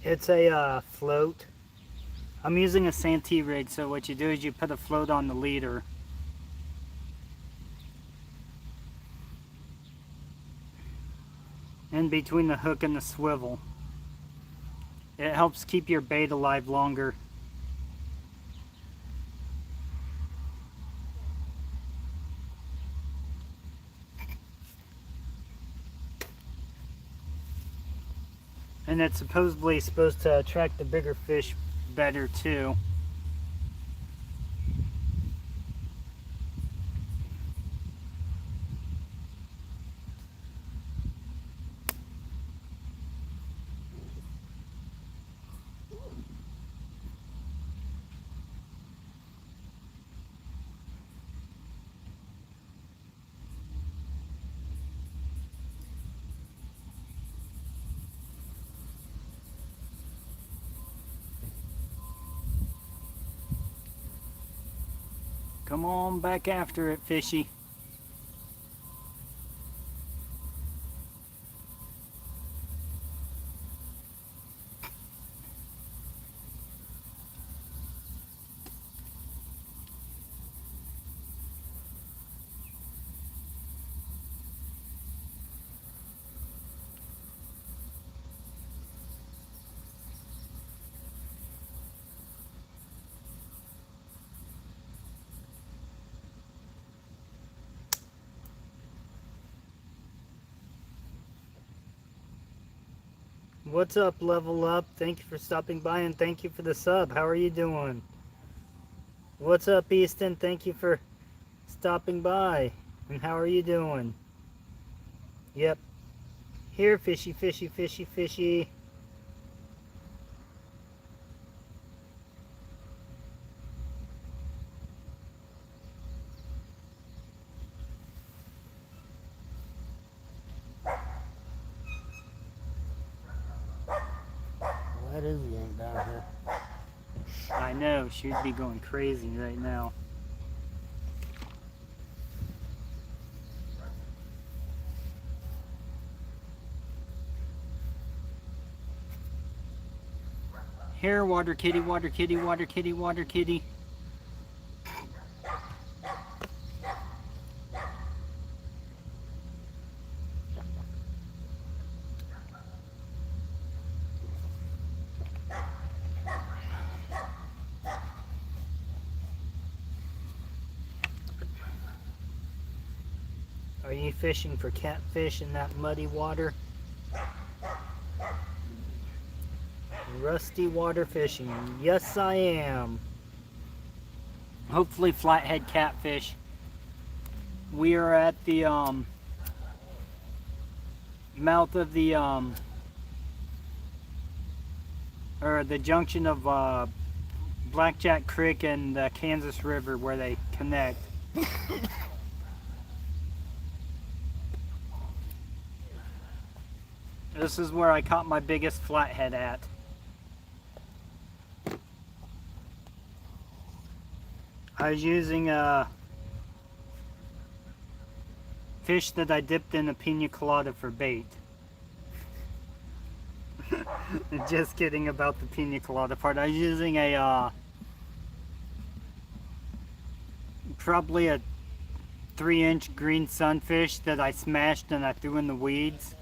It's a float. I'm using a Santee rig, so what you do is you put a float on the leader. In between the hook and the swivel. It helps keep your bait alive longer. And it's supposedly supposed to attract the bigger fish better too. Come on back after it, fishy. What's up, Level Up? Thank you for stopping by and thank you for the sub. How are you doing? What's up, Easton? Thank you for stopping by. And how are you doing? Yep. Here, fishy, fishy, fishy, fishy. That is the yank down here. I know, she'd be going crazy right now. Here, water kitty, water kitty, water kitty, water kitty. Are you fishing for catfish in that muddy water? Rusty water fishing. Yes, I am. Hopefully flathead catfish. We are at the mouth of the or the junction of Blackjack Creek and the Kansas River where they connect. This is where I caught my biggest flathead at. I was using a fish that I dipped in a pina colada for bait. Just kidding about the pina colada part. I was using a probably a 3-inch green sunfish that I smashed and I threw in the weeds.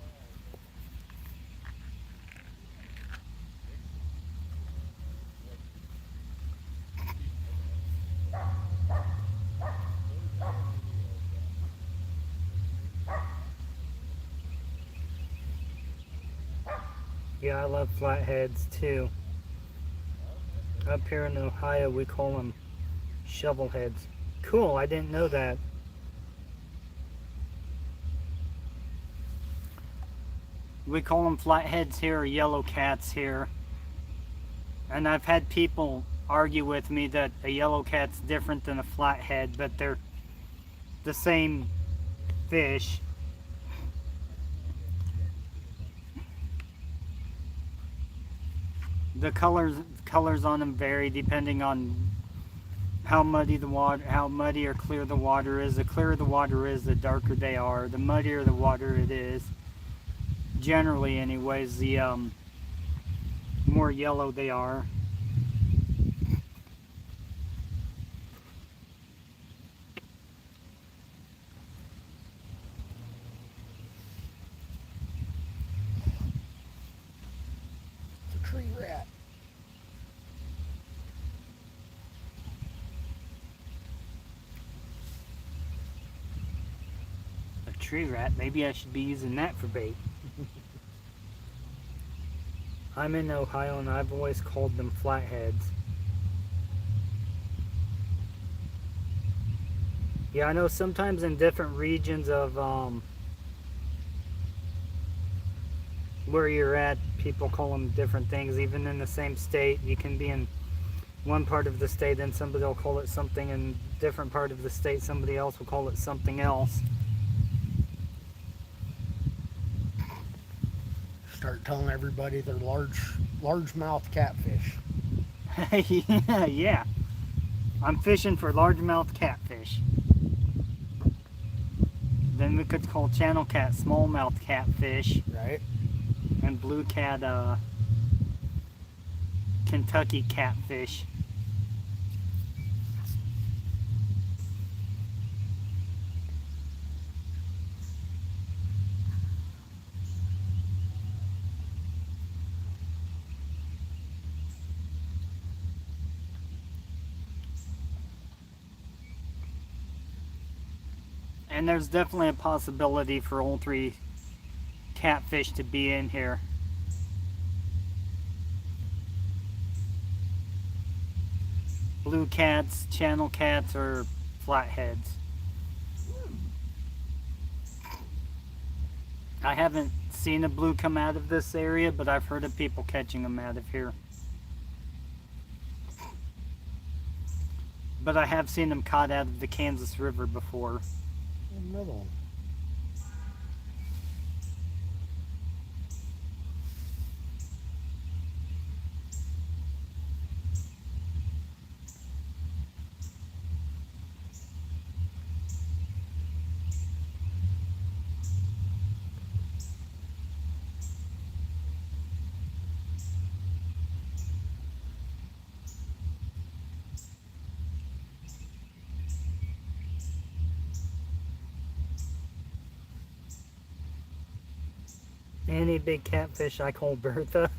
Yeah, I love flatheads too. Up here in Ohio, we call them shovel heads. Cool, I didn't know that. We call them flatheads here or yellow cats here. And I've had people argue with me that a yellow cat's different than a flathead, but they're the same fish. The colors on them vary depending on how muddy or clear the water is. The clearer the water is, the darker they are. The muddier the water it is, generally anyways, the more yellow they are. It's a tree rat. A tree rat, maybe I should be using that for bait. I'm in Ohio and I've always called them flatheads. Yeah, I know sometimes in different regions of where you're at, people call them different things. Even in the same state, you can be in one part of the state and somebody will call it something, in a different part of the state somebody else will call it something else. Start telling everybody they're largemouth catfish. Yeah, I'm fishing for largemouth catfish. Then we could call channel cat smallmouth catfish, Right? and blue cat Kentucky catfish. And there's definitely a possibility for all three catfish to be in here. Blue cats, channel cats, or flatheads. I haven't seen a blue come out of this area, but I've heard of people catching them out of here. But I have seen them caught out of the Kansas River before. Another one. Any big catfish I call Bertha.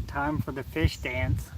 Time for the fish dance.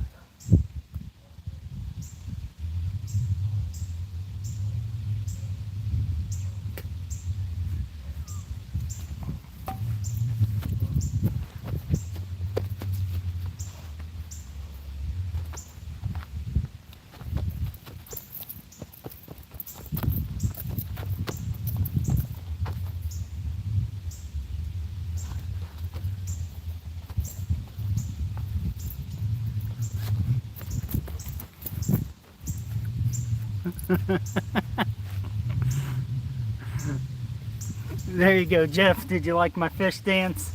There you go, Jeff. Did you like my fish dance?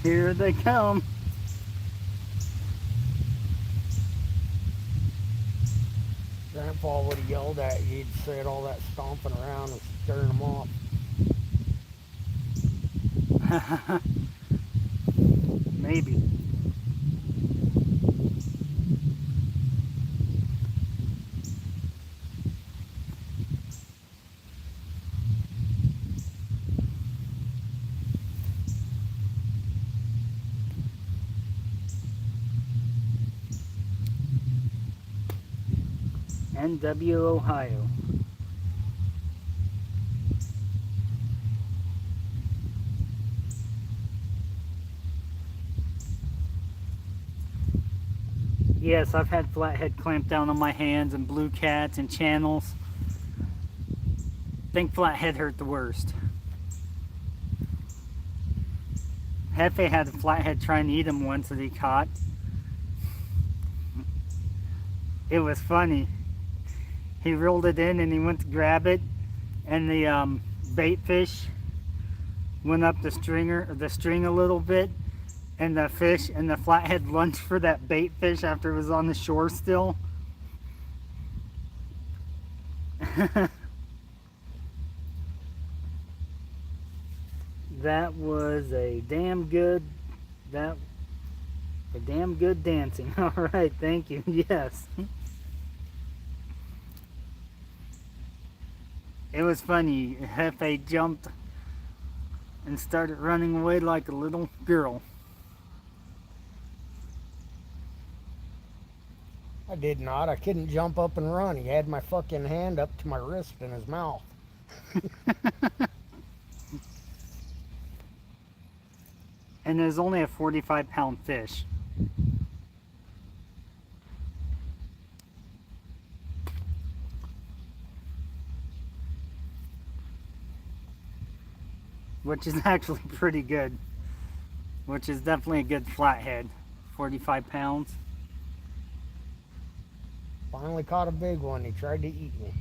Here they come. Grandpa would have yelled at you. He'd said all that stomping around and stirring them off. Maybe. NW Ohio. Yes, I've had flathead clamped down on my hands and blue cats and channels. I think flathead hurt the worst. Hefe had a flathead trying to eat him once that he caught. It was funny. He reeled it in and he went to grab it, and the bait fish went up the string a little bit, and the fish and the flathead lunged for that bait fish after it was on the shore still. That was a damn good dancing. All right, thank you. Yes. It was funny. Hefe jumped and started running away like a little girl. I did not. I couldn't jump up and run. He had my fucking hand up to my wrist in his mouth. And it was only a 45-pound fish. Which is actually pretty good. Which is definitely a good flathead. 45 pounds. Finally caught a big one. He tried to eat me.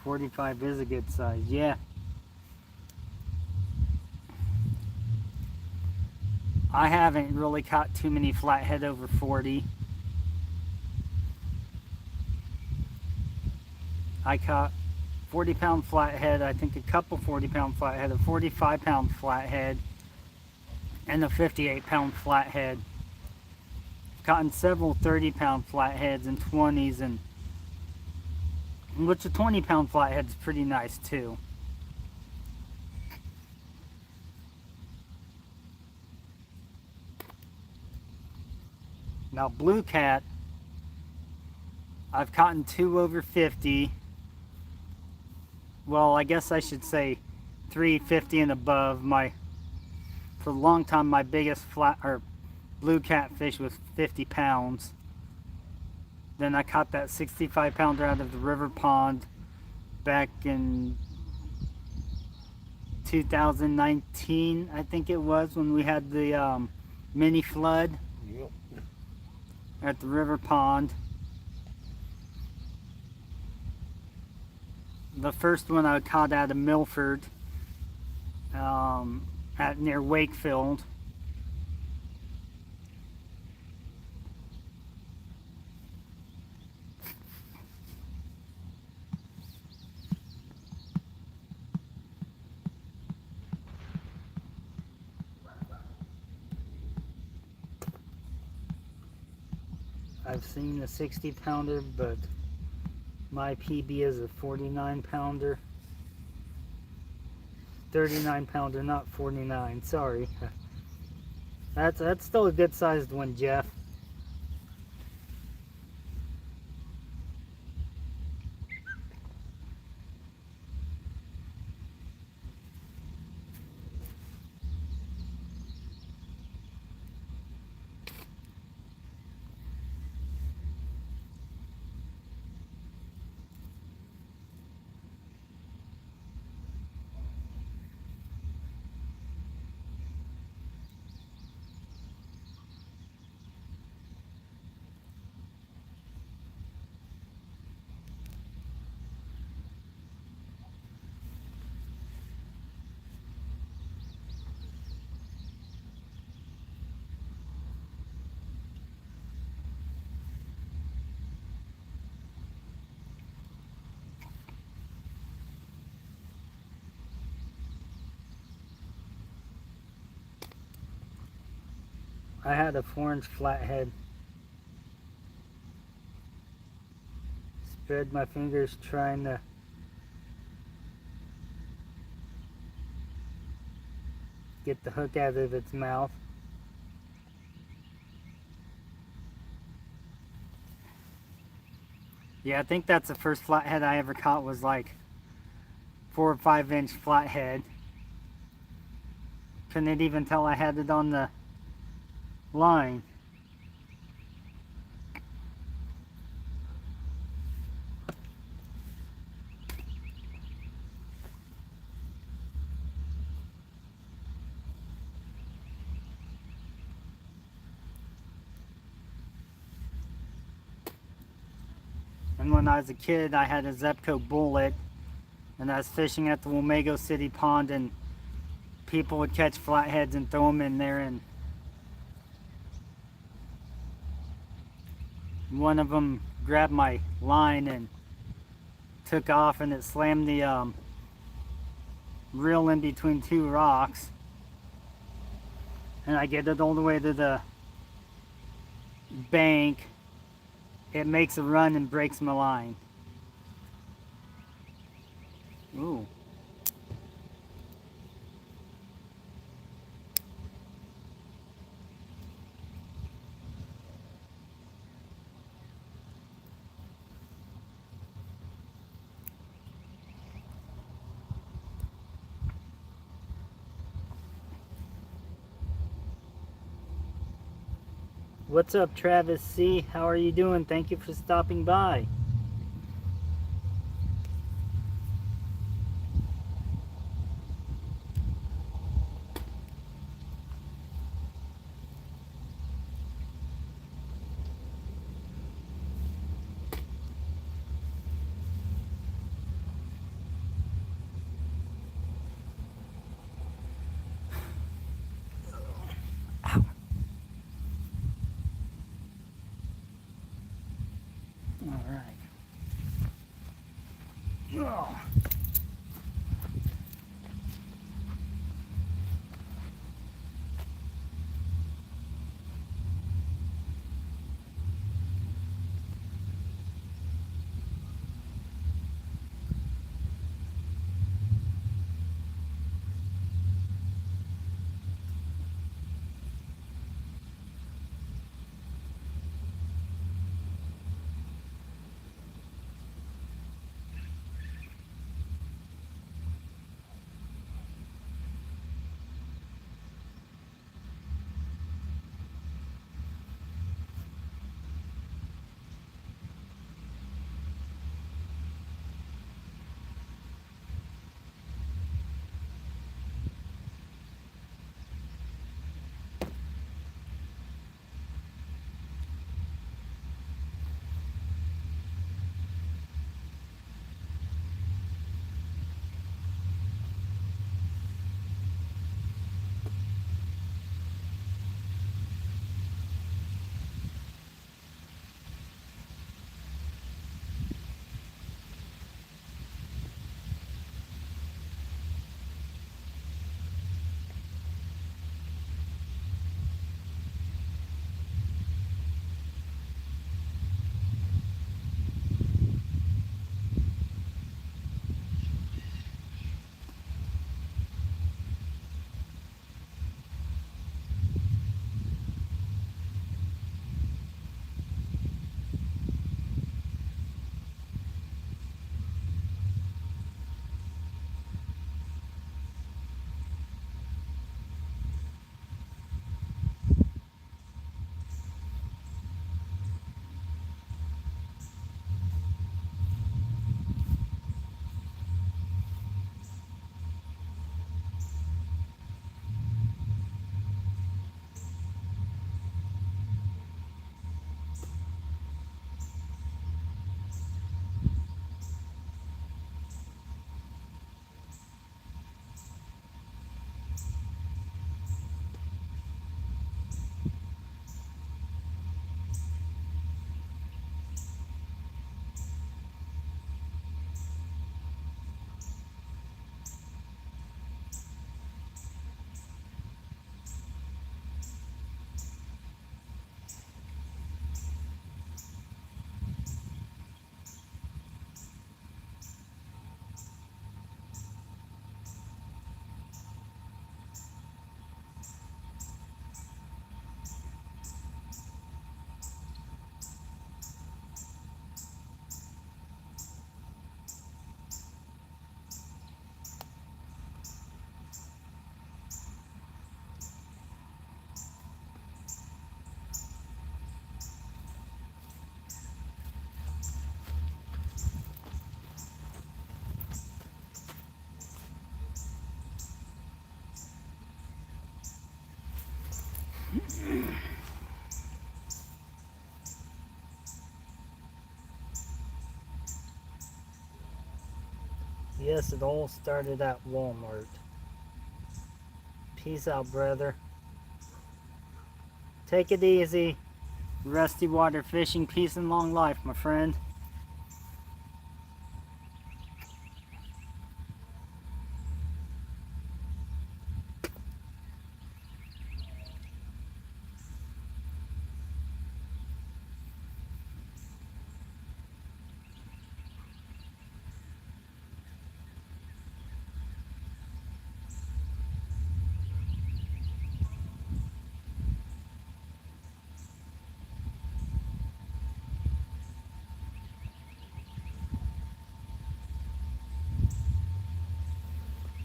$45 is a good size, yeah. I haven't really caught too many flathead over 40. I caught 40-pound flathead, I think a couple 40-pound flathead, a 45-pound flathead, and a 58-pound flathead. I've caught several 30-pound flatheads and 20s, and which a 20-pound flathead's pretty nice too. Now blue cat, I've caught 2 over 50. Well, I guess I should say 350 and above. For a long time, my biggest blue catfish was 50 pounds. Then I caught that 65-pounder out of the river pond back in 2019, I think it was, when we had the mini flood. Yep. At the river pond. The first one I caught out of Milford, near Wakefield. I've seen a 60-pounder, but my PB is a 49-pounder. 39-pounder, not 49. Sorry. That's still a good-sized one, Jeff. I had a 4-inch flathead. Spread my fingers trying to get the hook out of its mouth. Yeah, I think that's the first flathead I ever caught, was like 4 or 5-inch flathead. Couldn't even tell I had it on the line. And when I was a kid, I had a Zepco Bullet, and I was fishing at the Wamego City Pond, and people would catch flatheads and throw them in there, and one of them grabbed my line and took off, and it slammed the reel in between two rocks, and I get it all the way to the bank. It makes a run and breaks my line. Ooh. What's up, Travis C? How are you doing? Thank you for stopping by. All right. Oh. guess it all started at Walmart. Peace out, brother. Take it easy. Rusty water fishing, peace and long life, my friend.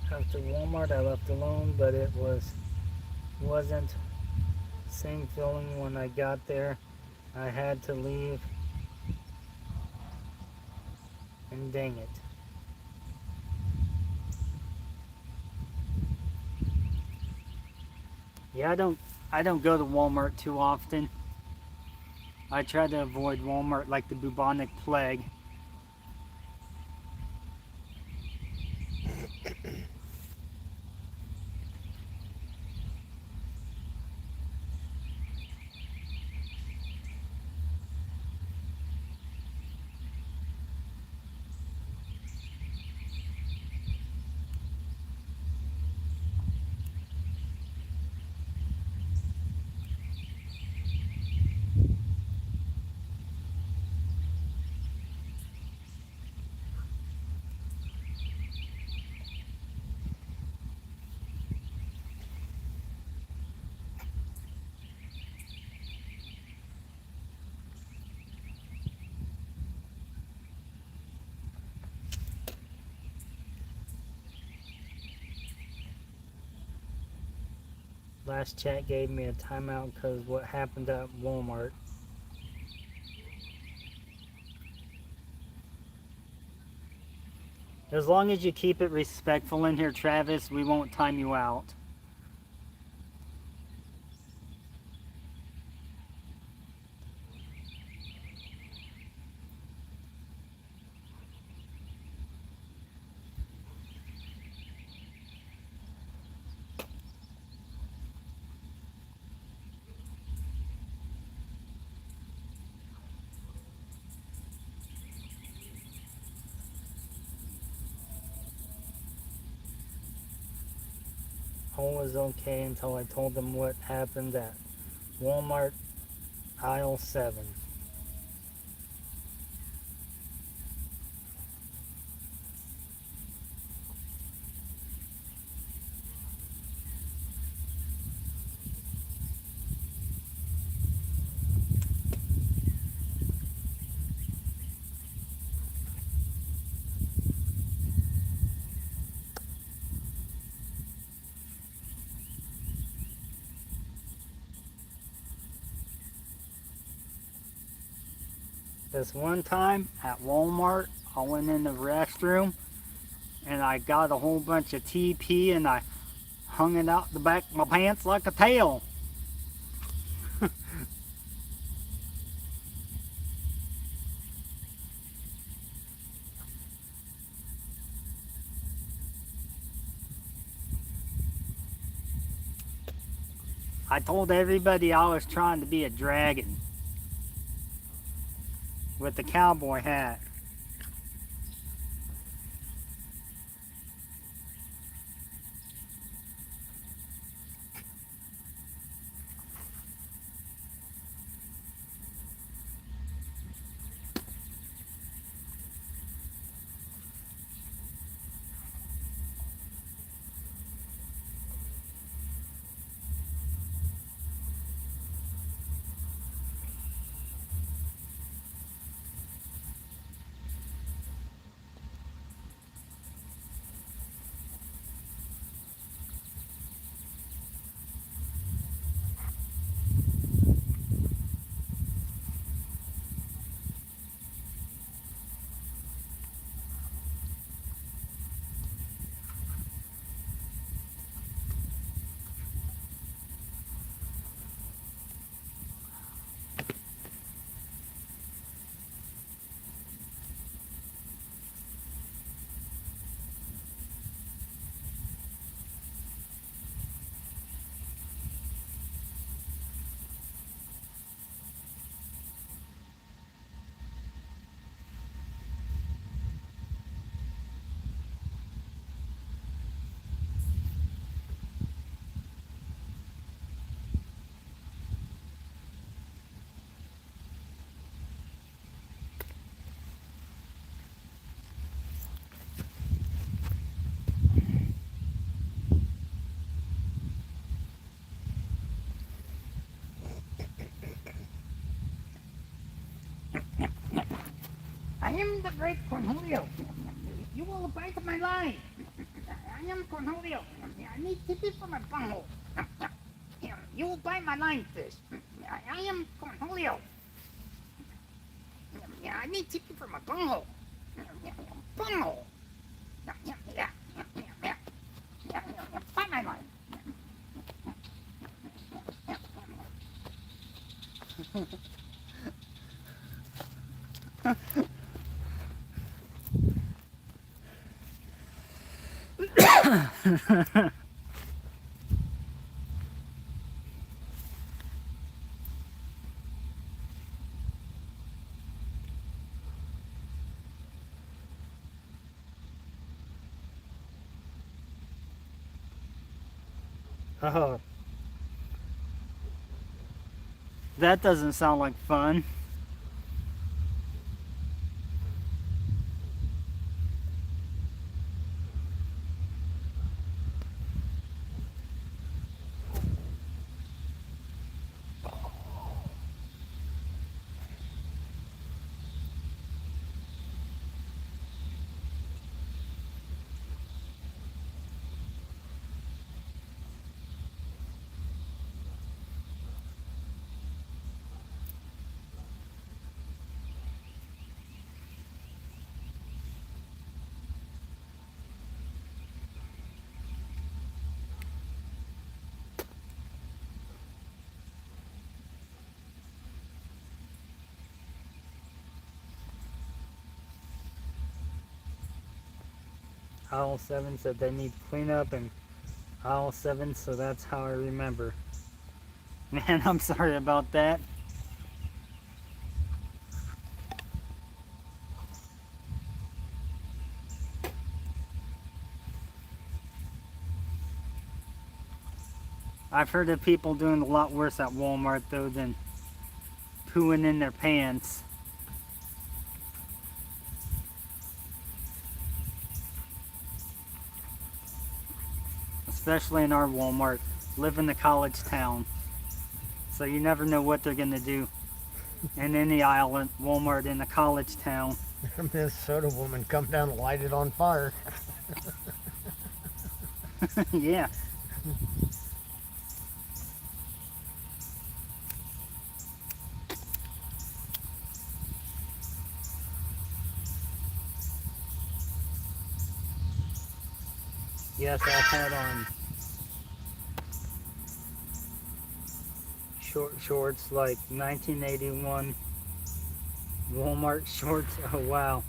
After Walmart, I left alone, but it wasn't same feeling when I got there. I had to leave, and dang it. Yeah, I don't go to Walmart too often. I try to avoid Walmart like the bubonic plague. Last chat gave me a timeout because what happened at Walmart. As long as you keep it respectful in here, Travis, we won't time you out. All was okay until I told them what happened at Walmart aisle 7. This one time at Walmart, I went in the restroom and I got a whole bunch of TP and I hung it out the back of my pants like a tail. I told everybody I was trying to be a dragon with the cowboy hat. am the great Cornelio. You will abide by my line. I am Cornelio. I need tippy for my bunghole. You will buy my line, fish. I am Cornelio. I need tippy for my bunghole. Bunghole. Buy my line. Oh, that doesn't sound like fun. Aisle 7 said they need cleanup in aisle 7, so that's how I remember. Man, I'm sorry about that. I've heard of people doing a lot worse at Walmart though than pooing in their pants. Especially in our Walmart. Live in the college town. So you never know what they're going to do in any aisle at Walmart in a college town. Minnesota woman come down and light it on fire. Yeah. Yes, I had on short shorts like 1981 Walmart shorts. Oh wow.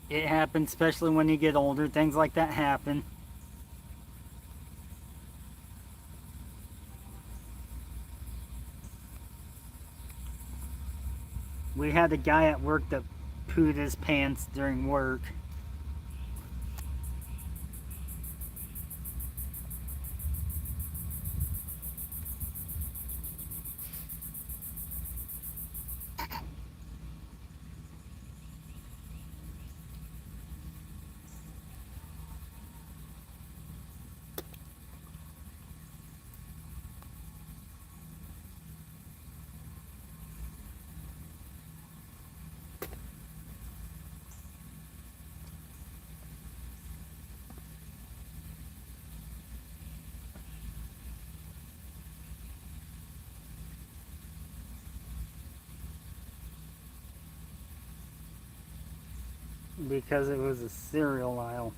It happens, especially when you get older. Things like that happen. We had a guy at work that pooed his pants during work. because it was a cereal aisle.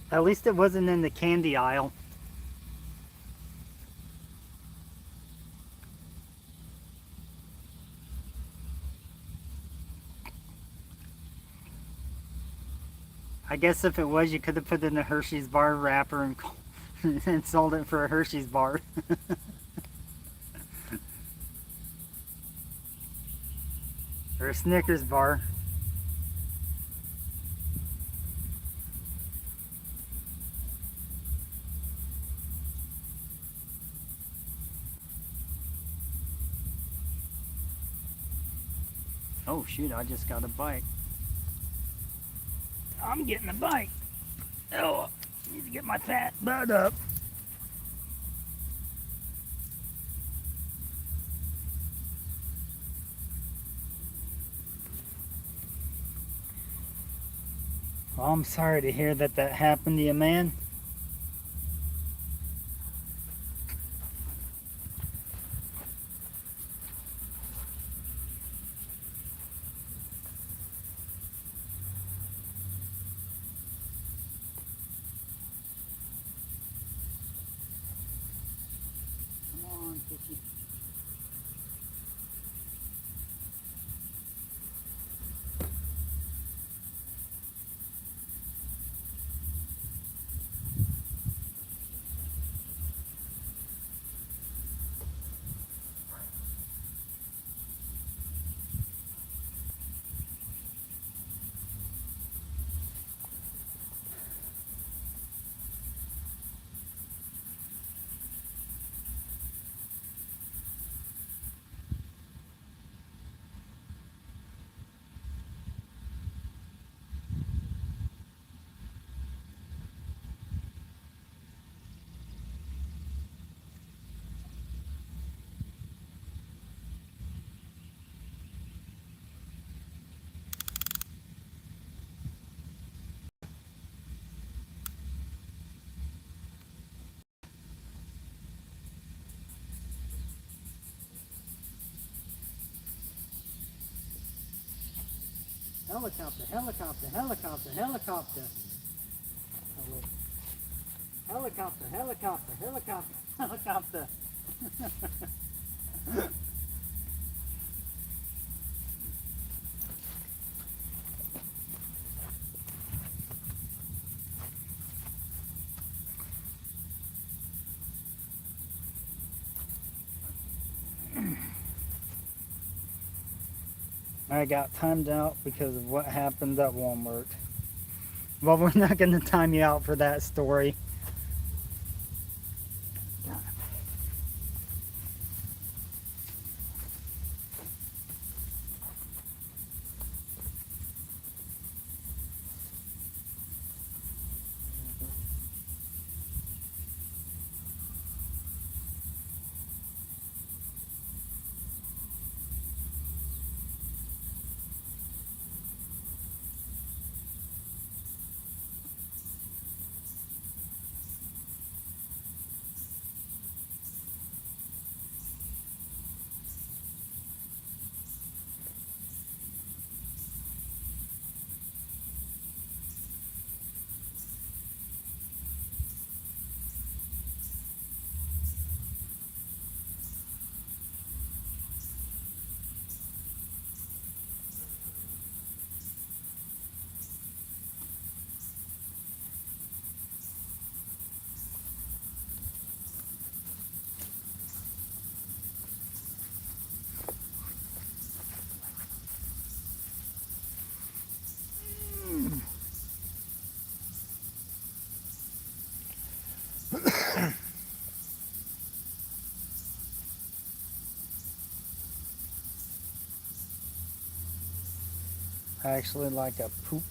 At least it wasn't in the candy aisle. I guess if it was, you could have put it in a Hershey's bar wrapper and, and sold it for a Hershey's bar. Or a Snickers bar. Oh shoot, I just got a bite. I'm getting a bite. Oh, I need to get my fat butt up. Well, I'm sorry to hear that happened to you, man. Come on, Fishy. Helicopter, helicopter, helicopter, helicopter. Oh, wait. Helicopter, helicopter, helicopter, helicopter. I got timed out because of what happened at Walmart. Well, we're not going to time you out for that story. I actually like a poop.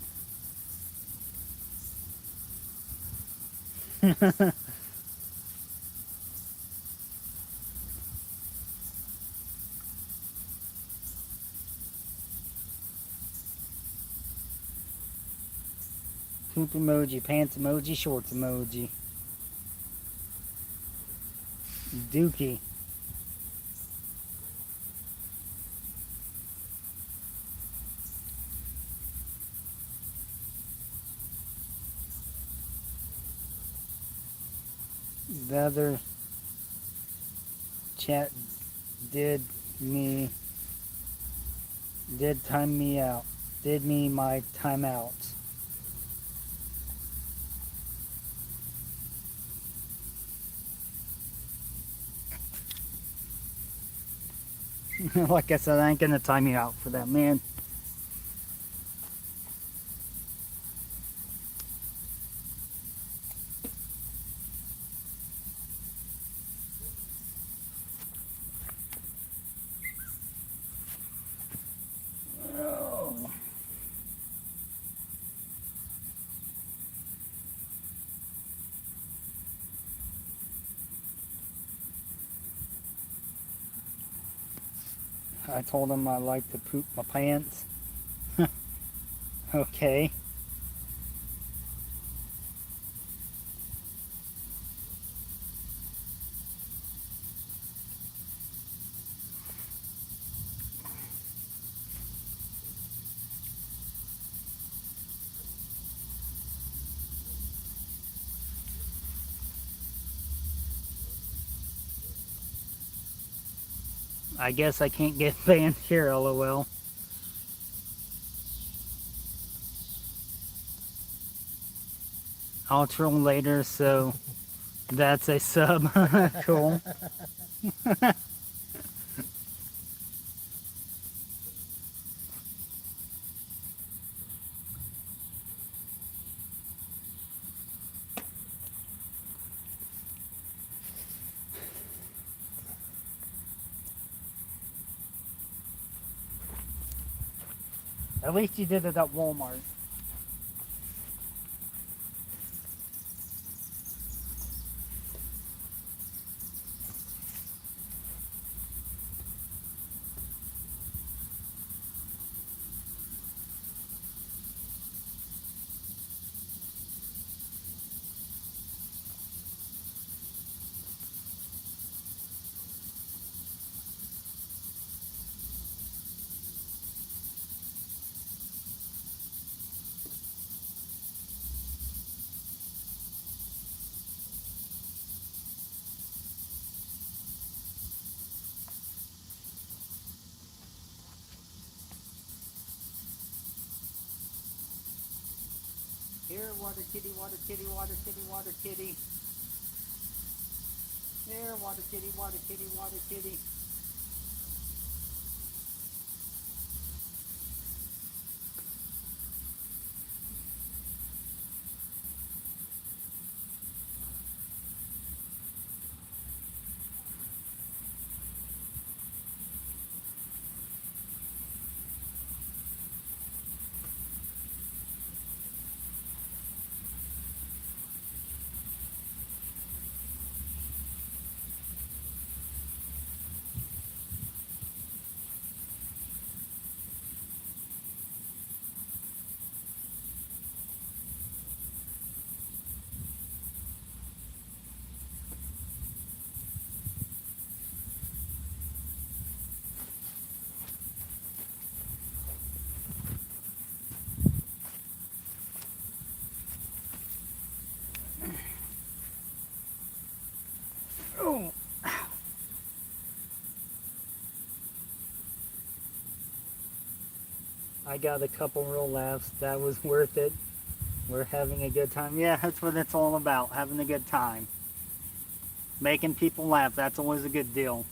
Poop emoji, pants emoji, shorts emoji. Dookie. The other chat did time me out. Did me my timeout. Like I said, I ain't gonna time you out for that, man. Oh. I told him I like to poop my pants. Okay. I guess I can't get banned here, lol. I'll troll later, so that's a sub. Cool. At least you did it at Walmart. Here, water kitty, water kitty, water kitty, water kitty. There, water kitty, water kitty, water kitty. Oh. I got a couple real laughs. That was worth it. We're having a good time. Yeah, that's what it's all about. Having a good time. Making people laugh. That's always a good deal.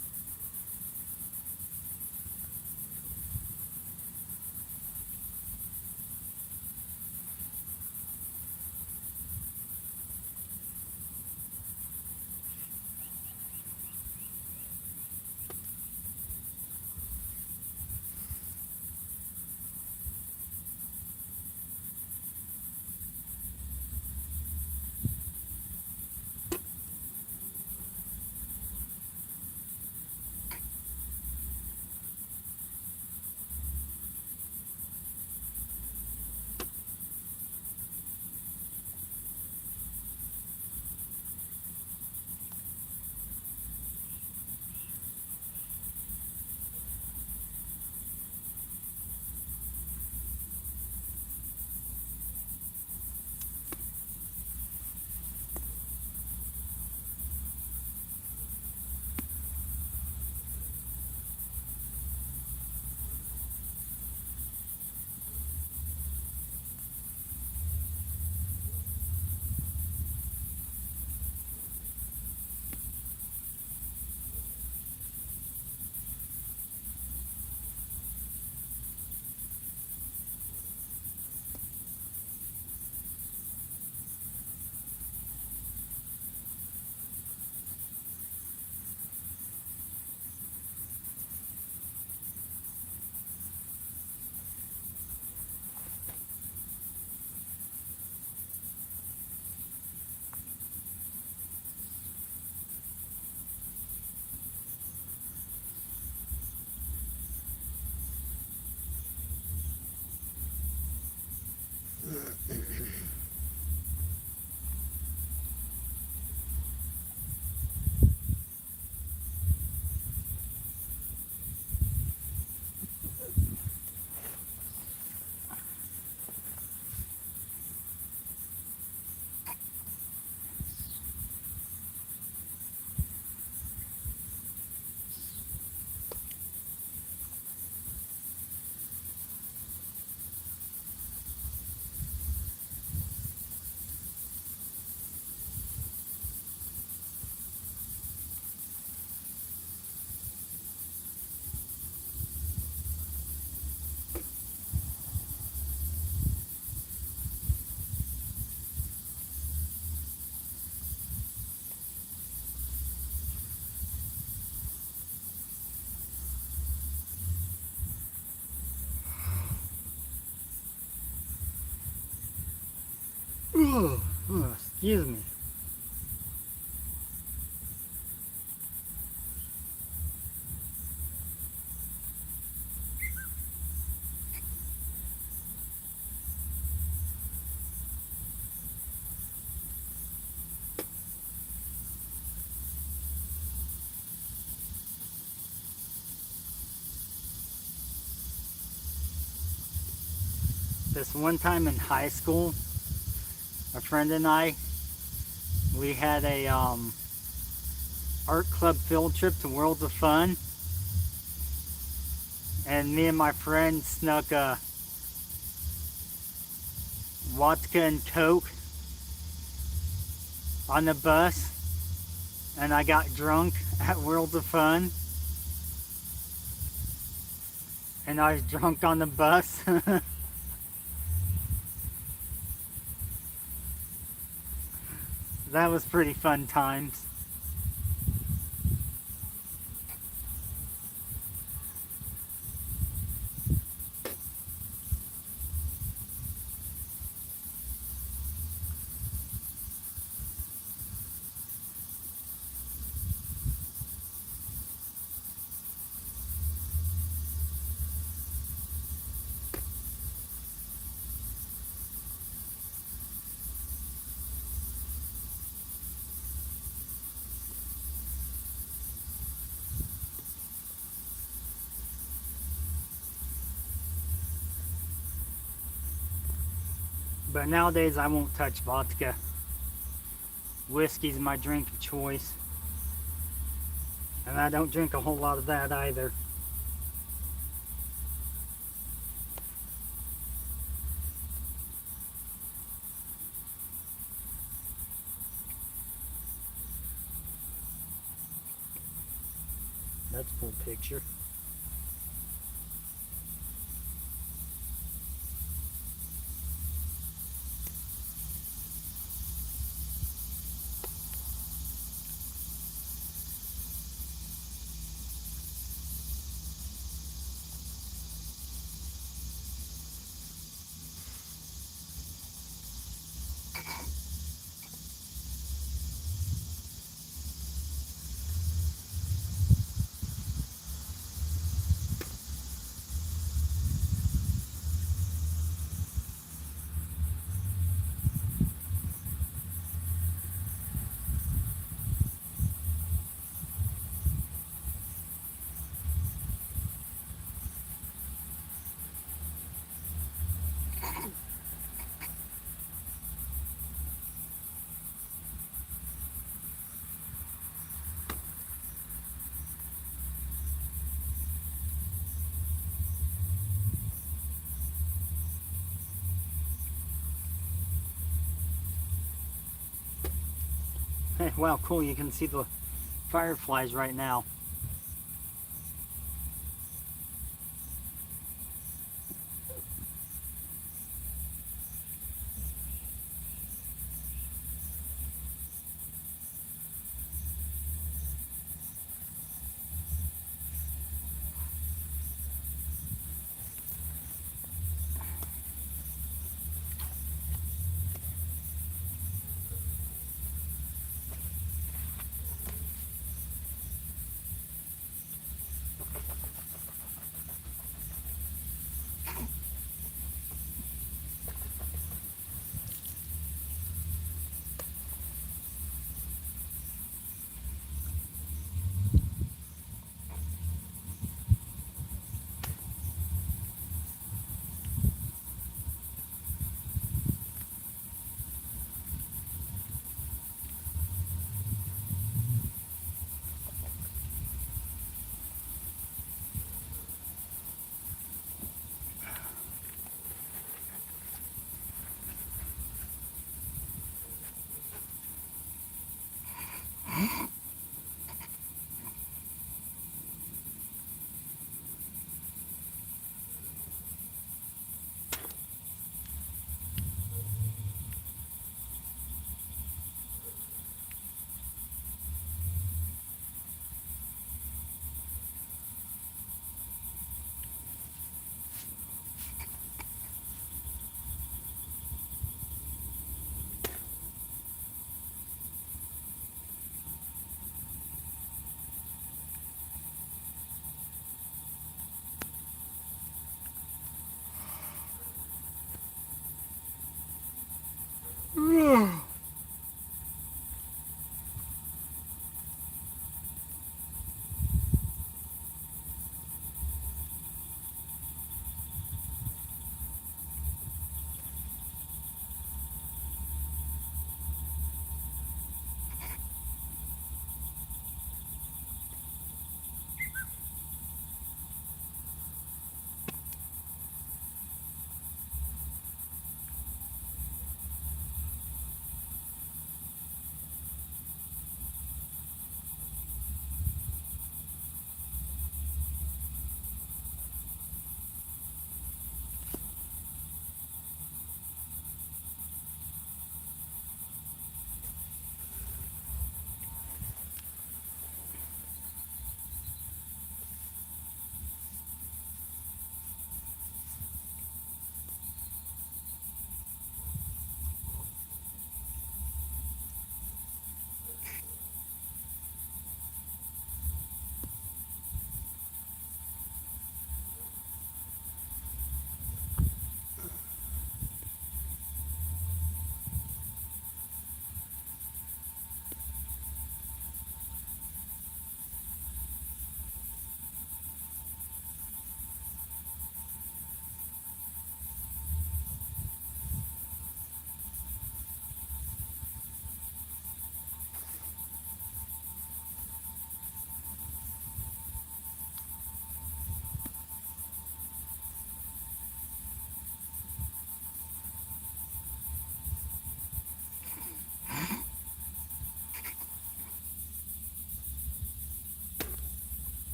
Excuse me. This one time in high school, a friend and I, we had a art club field trip to Worlds of Fun, and me and my friend snuck a vodka and Coke on the bus, and I got drunk at Worlds of Fun, and I was drunk on the bus. That was pretty fun times. But nowadays I won't touch vodka. Whiskey's my drink of choice. And I don't drink a whole lot of that either. That's full picture. Hey, wow, cool, you can see the fireflies right now.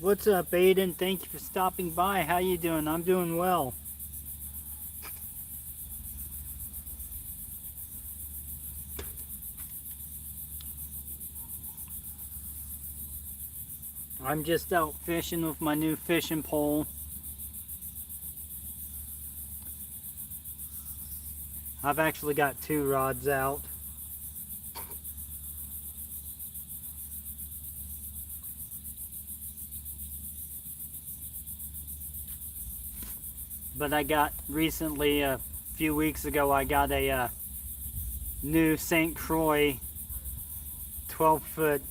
What's up, Aiden? Thank you for stopping by. How you doing? I'm doing well. I'm just out fishing with my new fishing pole. I've actually got 2 rods out. But I got recently, a few weeks ago, I got a new St. Croix 12-foot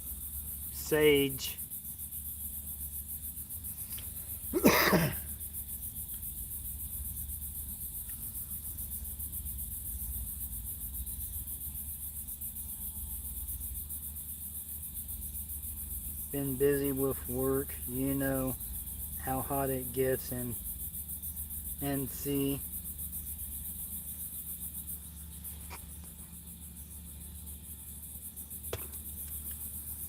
sage. Been busy with work, you know how hot it gets in NC.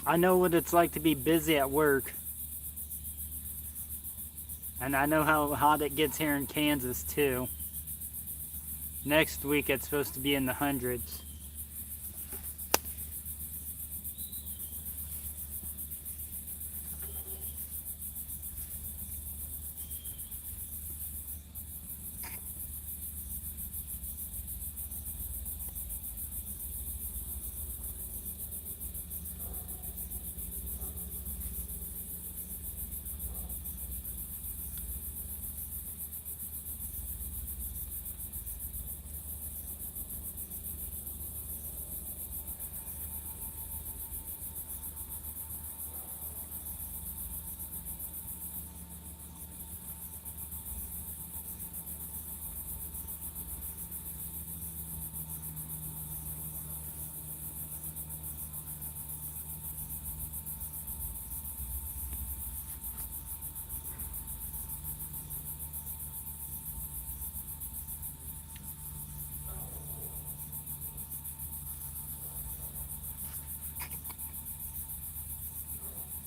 I know what it's like to be busy at work. And I know how hot it gets here in Kansas too. Next week it's supposed to be in the hundreds.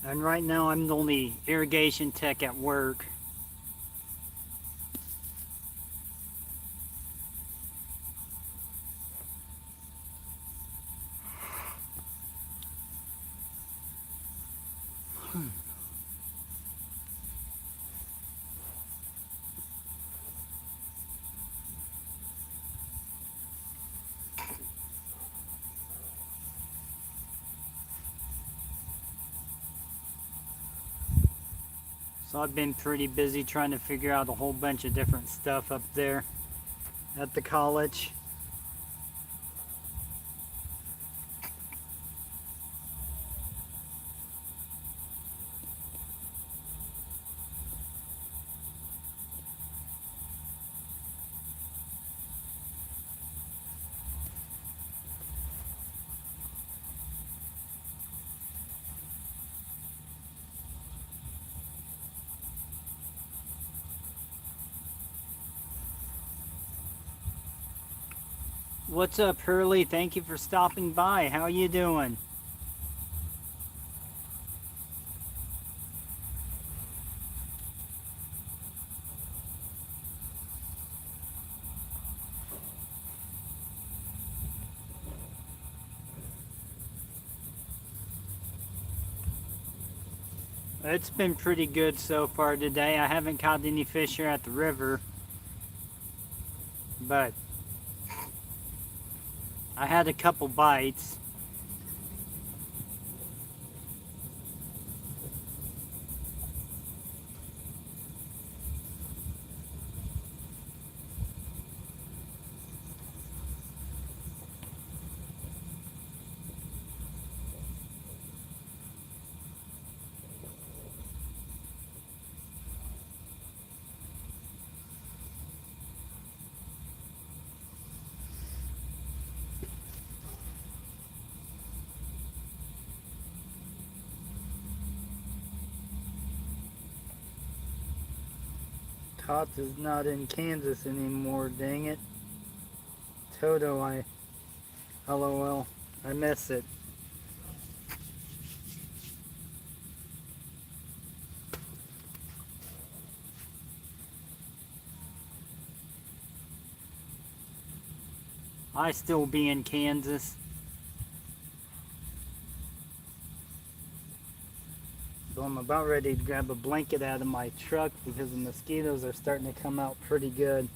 And right now I'm the only irrigation tech at work. So I've been pretty busy trying to figure out a whole bunch of different stuff up there at the college. What's up, Hurley? Thank you for stopping by. How you doing? It's been pretty good so far today. I haven't caught any fish here at the river, but I had a couple bites. Tots is not in Kansas anymore, dang it. Toto, LOL, I miss it. I still be in Kansas. So I'm about ready to grab a blanket out of my truck because the mosquitoes are starting to come out pretty good.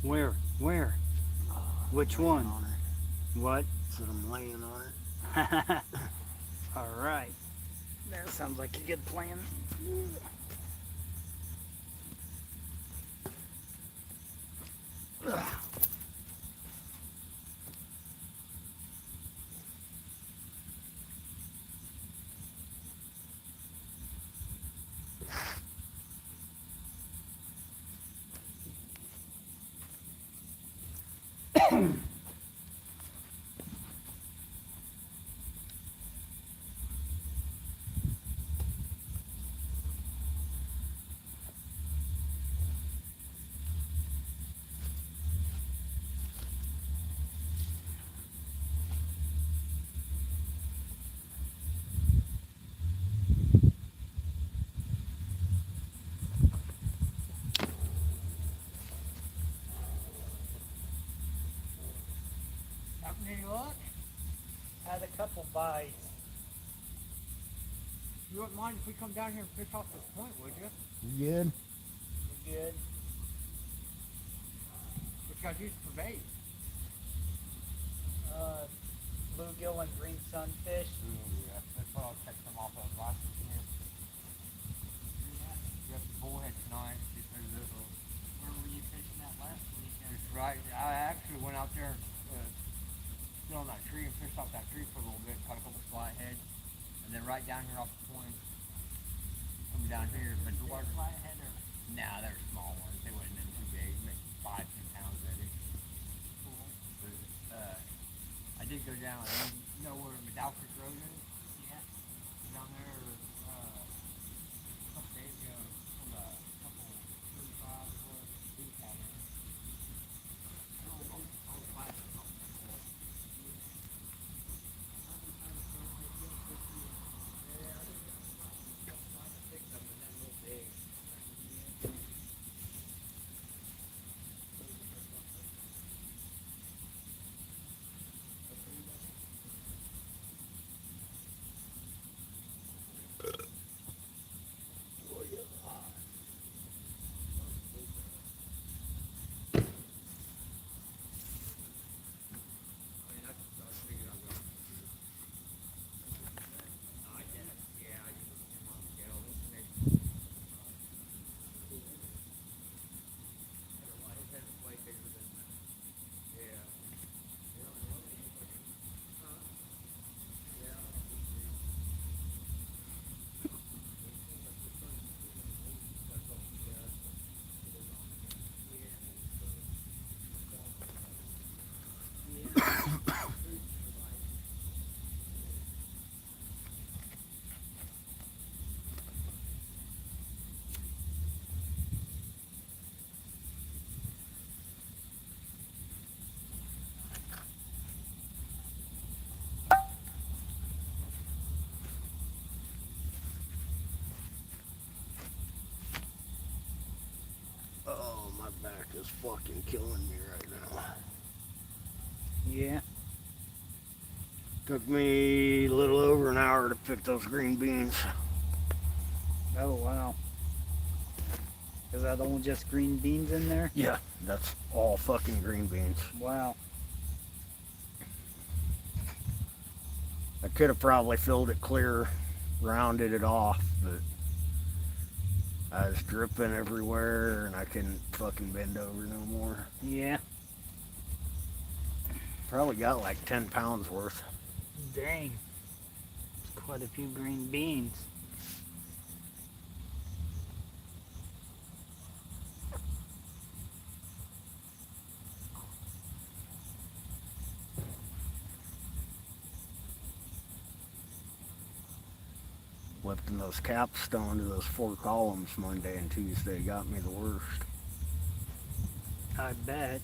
Where? Where? Which Laying one? On her. What? Said I'm laying on it. All right. That sounds like a good plan. Having any luck? Had a couple bites. You wouldn't mind if we come down here and fish off this point, would you? You good? You good? What you guys use for bait? Bluegill and green sunfish. Yeah, that's what I'll catch them off of last year. You got the bullhead tonight. Just those little. Where were you fishing that last weekend? Just right. I actually went out there, sit on that tree and fished off that tree for a little bit. Caught a couple flatheads, and then right down here off the point. Come down here, but the water. Flathead or Nah, they're small ones. They wouldn't have been too big. Maybe 5-10 pounds maybe. cool? But I did go down. You know where Medal Creek Road is? Yeah. Down there a couple days ago, from a couple 35 foot deep cabin. Oh, my back is fucking killing me right now. Yeah. Took me a little over an hour to pick those green beans. Oh wow. Is that all just green beans in there? Yeah, that's all fucking green beans. Wow. I could have probably filled it clear, rounded it off, but I was dripping everywhere and I couldn't fucking bend over no more. Yeah. Probably got like 10 pounds worth. Dang. Quite a few green beans. Lifting those capstone to those 4 columns Monday and Tuesday got me the worst. I bet.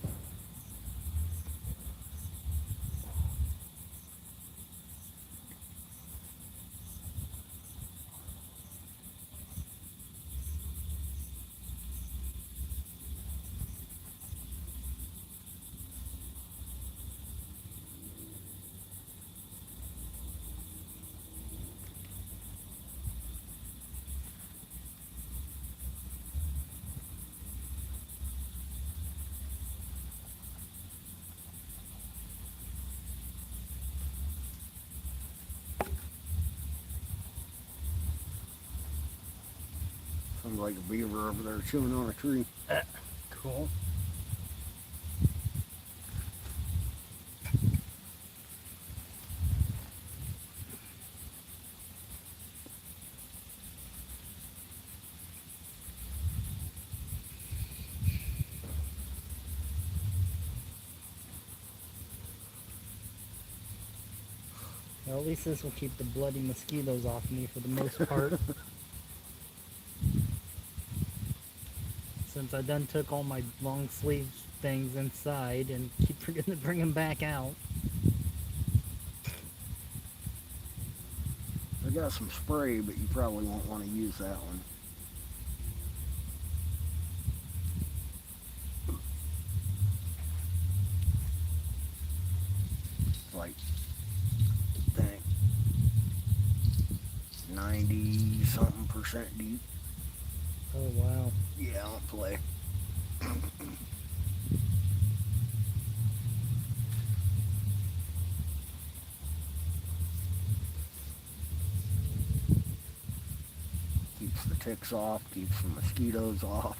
like a beaver over there chewing on a tree. Cool. Well, at least this will keep the bloody mosquitoes off me for the most part. Since I done took all my long sleeve things inside and keep forgetting to bring them back out. I got some spray, but you probably won't want to use that one. Like, I think 90 something percent deep. Oh wow. Yeah, I don't play. Keeps the ticks off, keeps the mosquitoes off.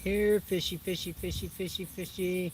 Here, fishy, fishy, fishy, fishy, fishy.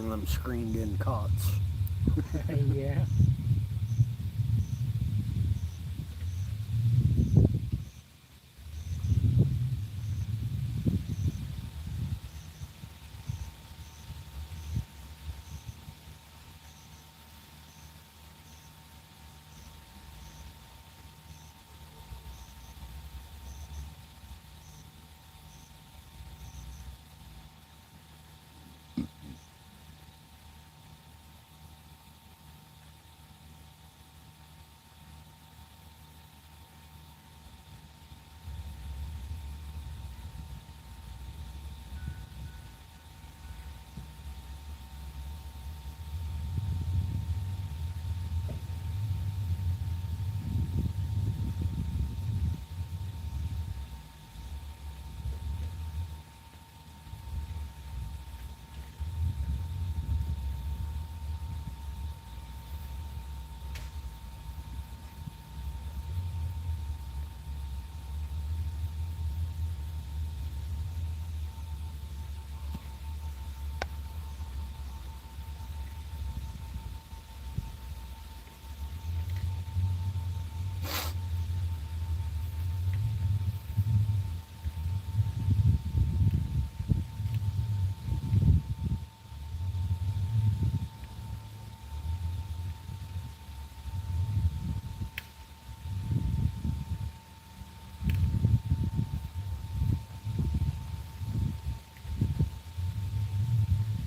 one of them screened in cots. Yeah.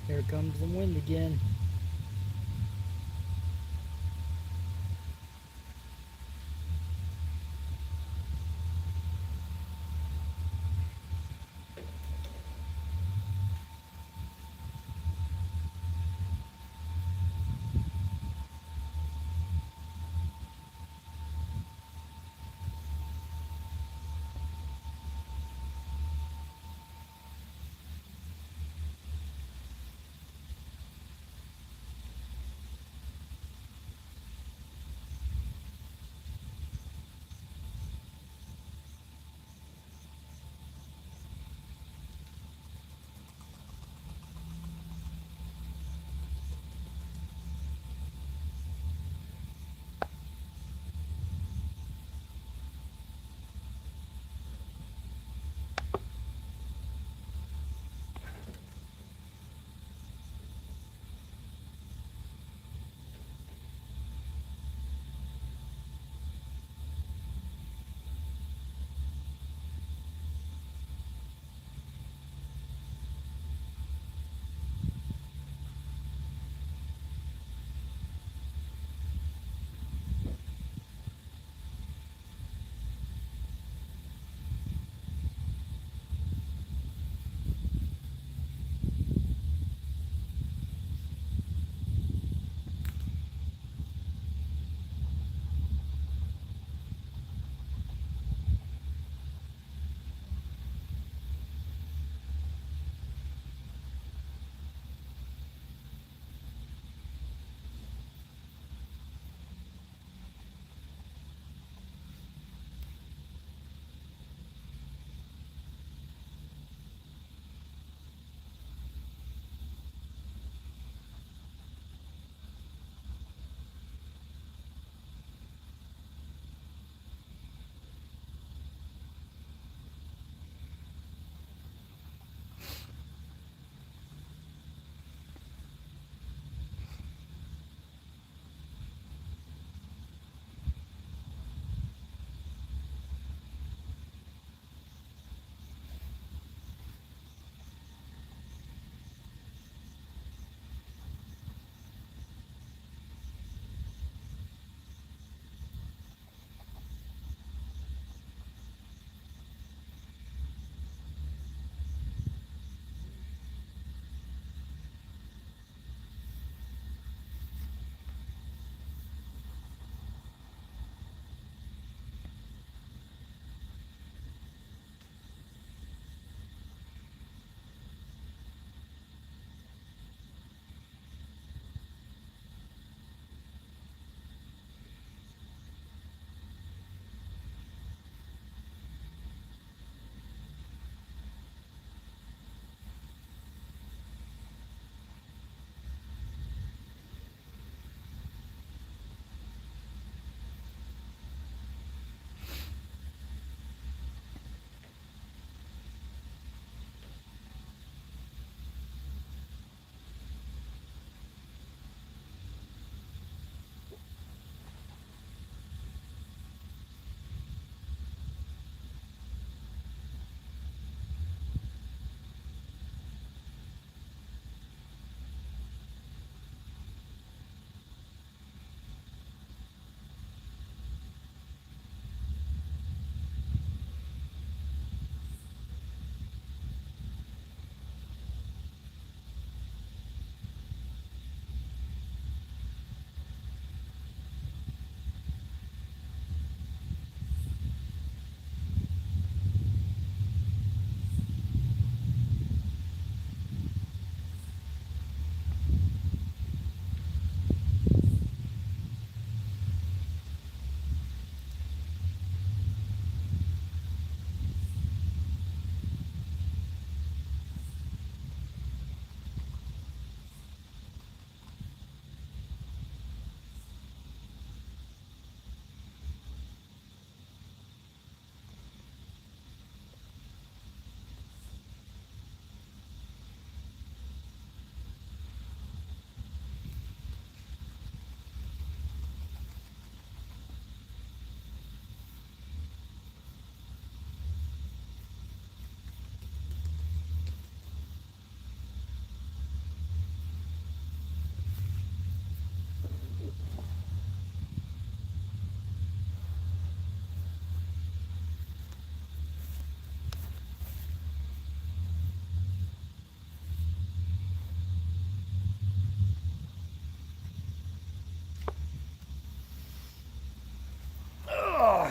Here comes the wind again.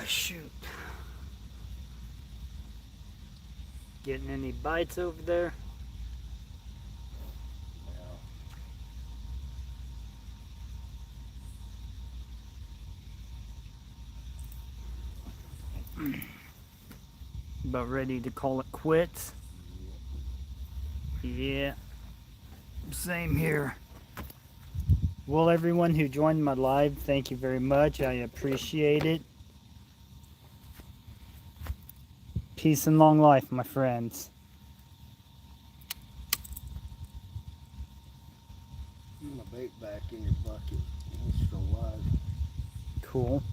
shoot. Getting any bites over there? About ready to call it quits? Yeah. Same here. Well, everyone who joined my live, thank you very much. I appreciate it. Peace and long life, my friends. Put my bait back in your bucket. It's still alive. Cool.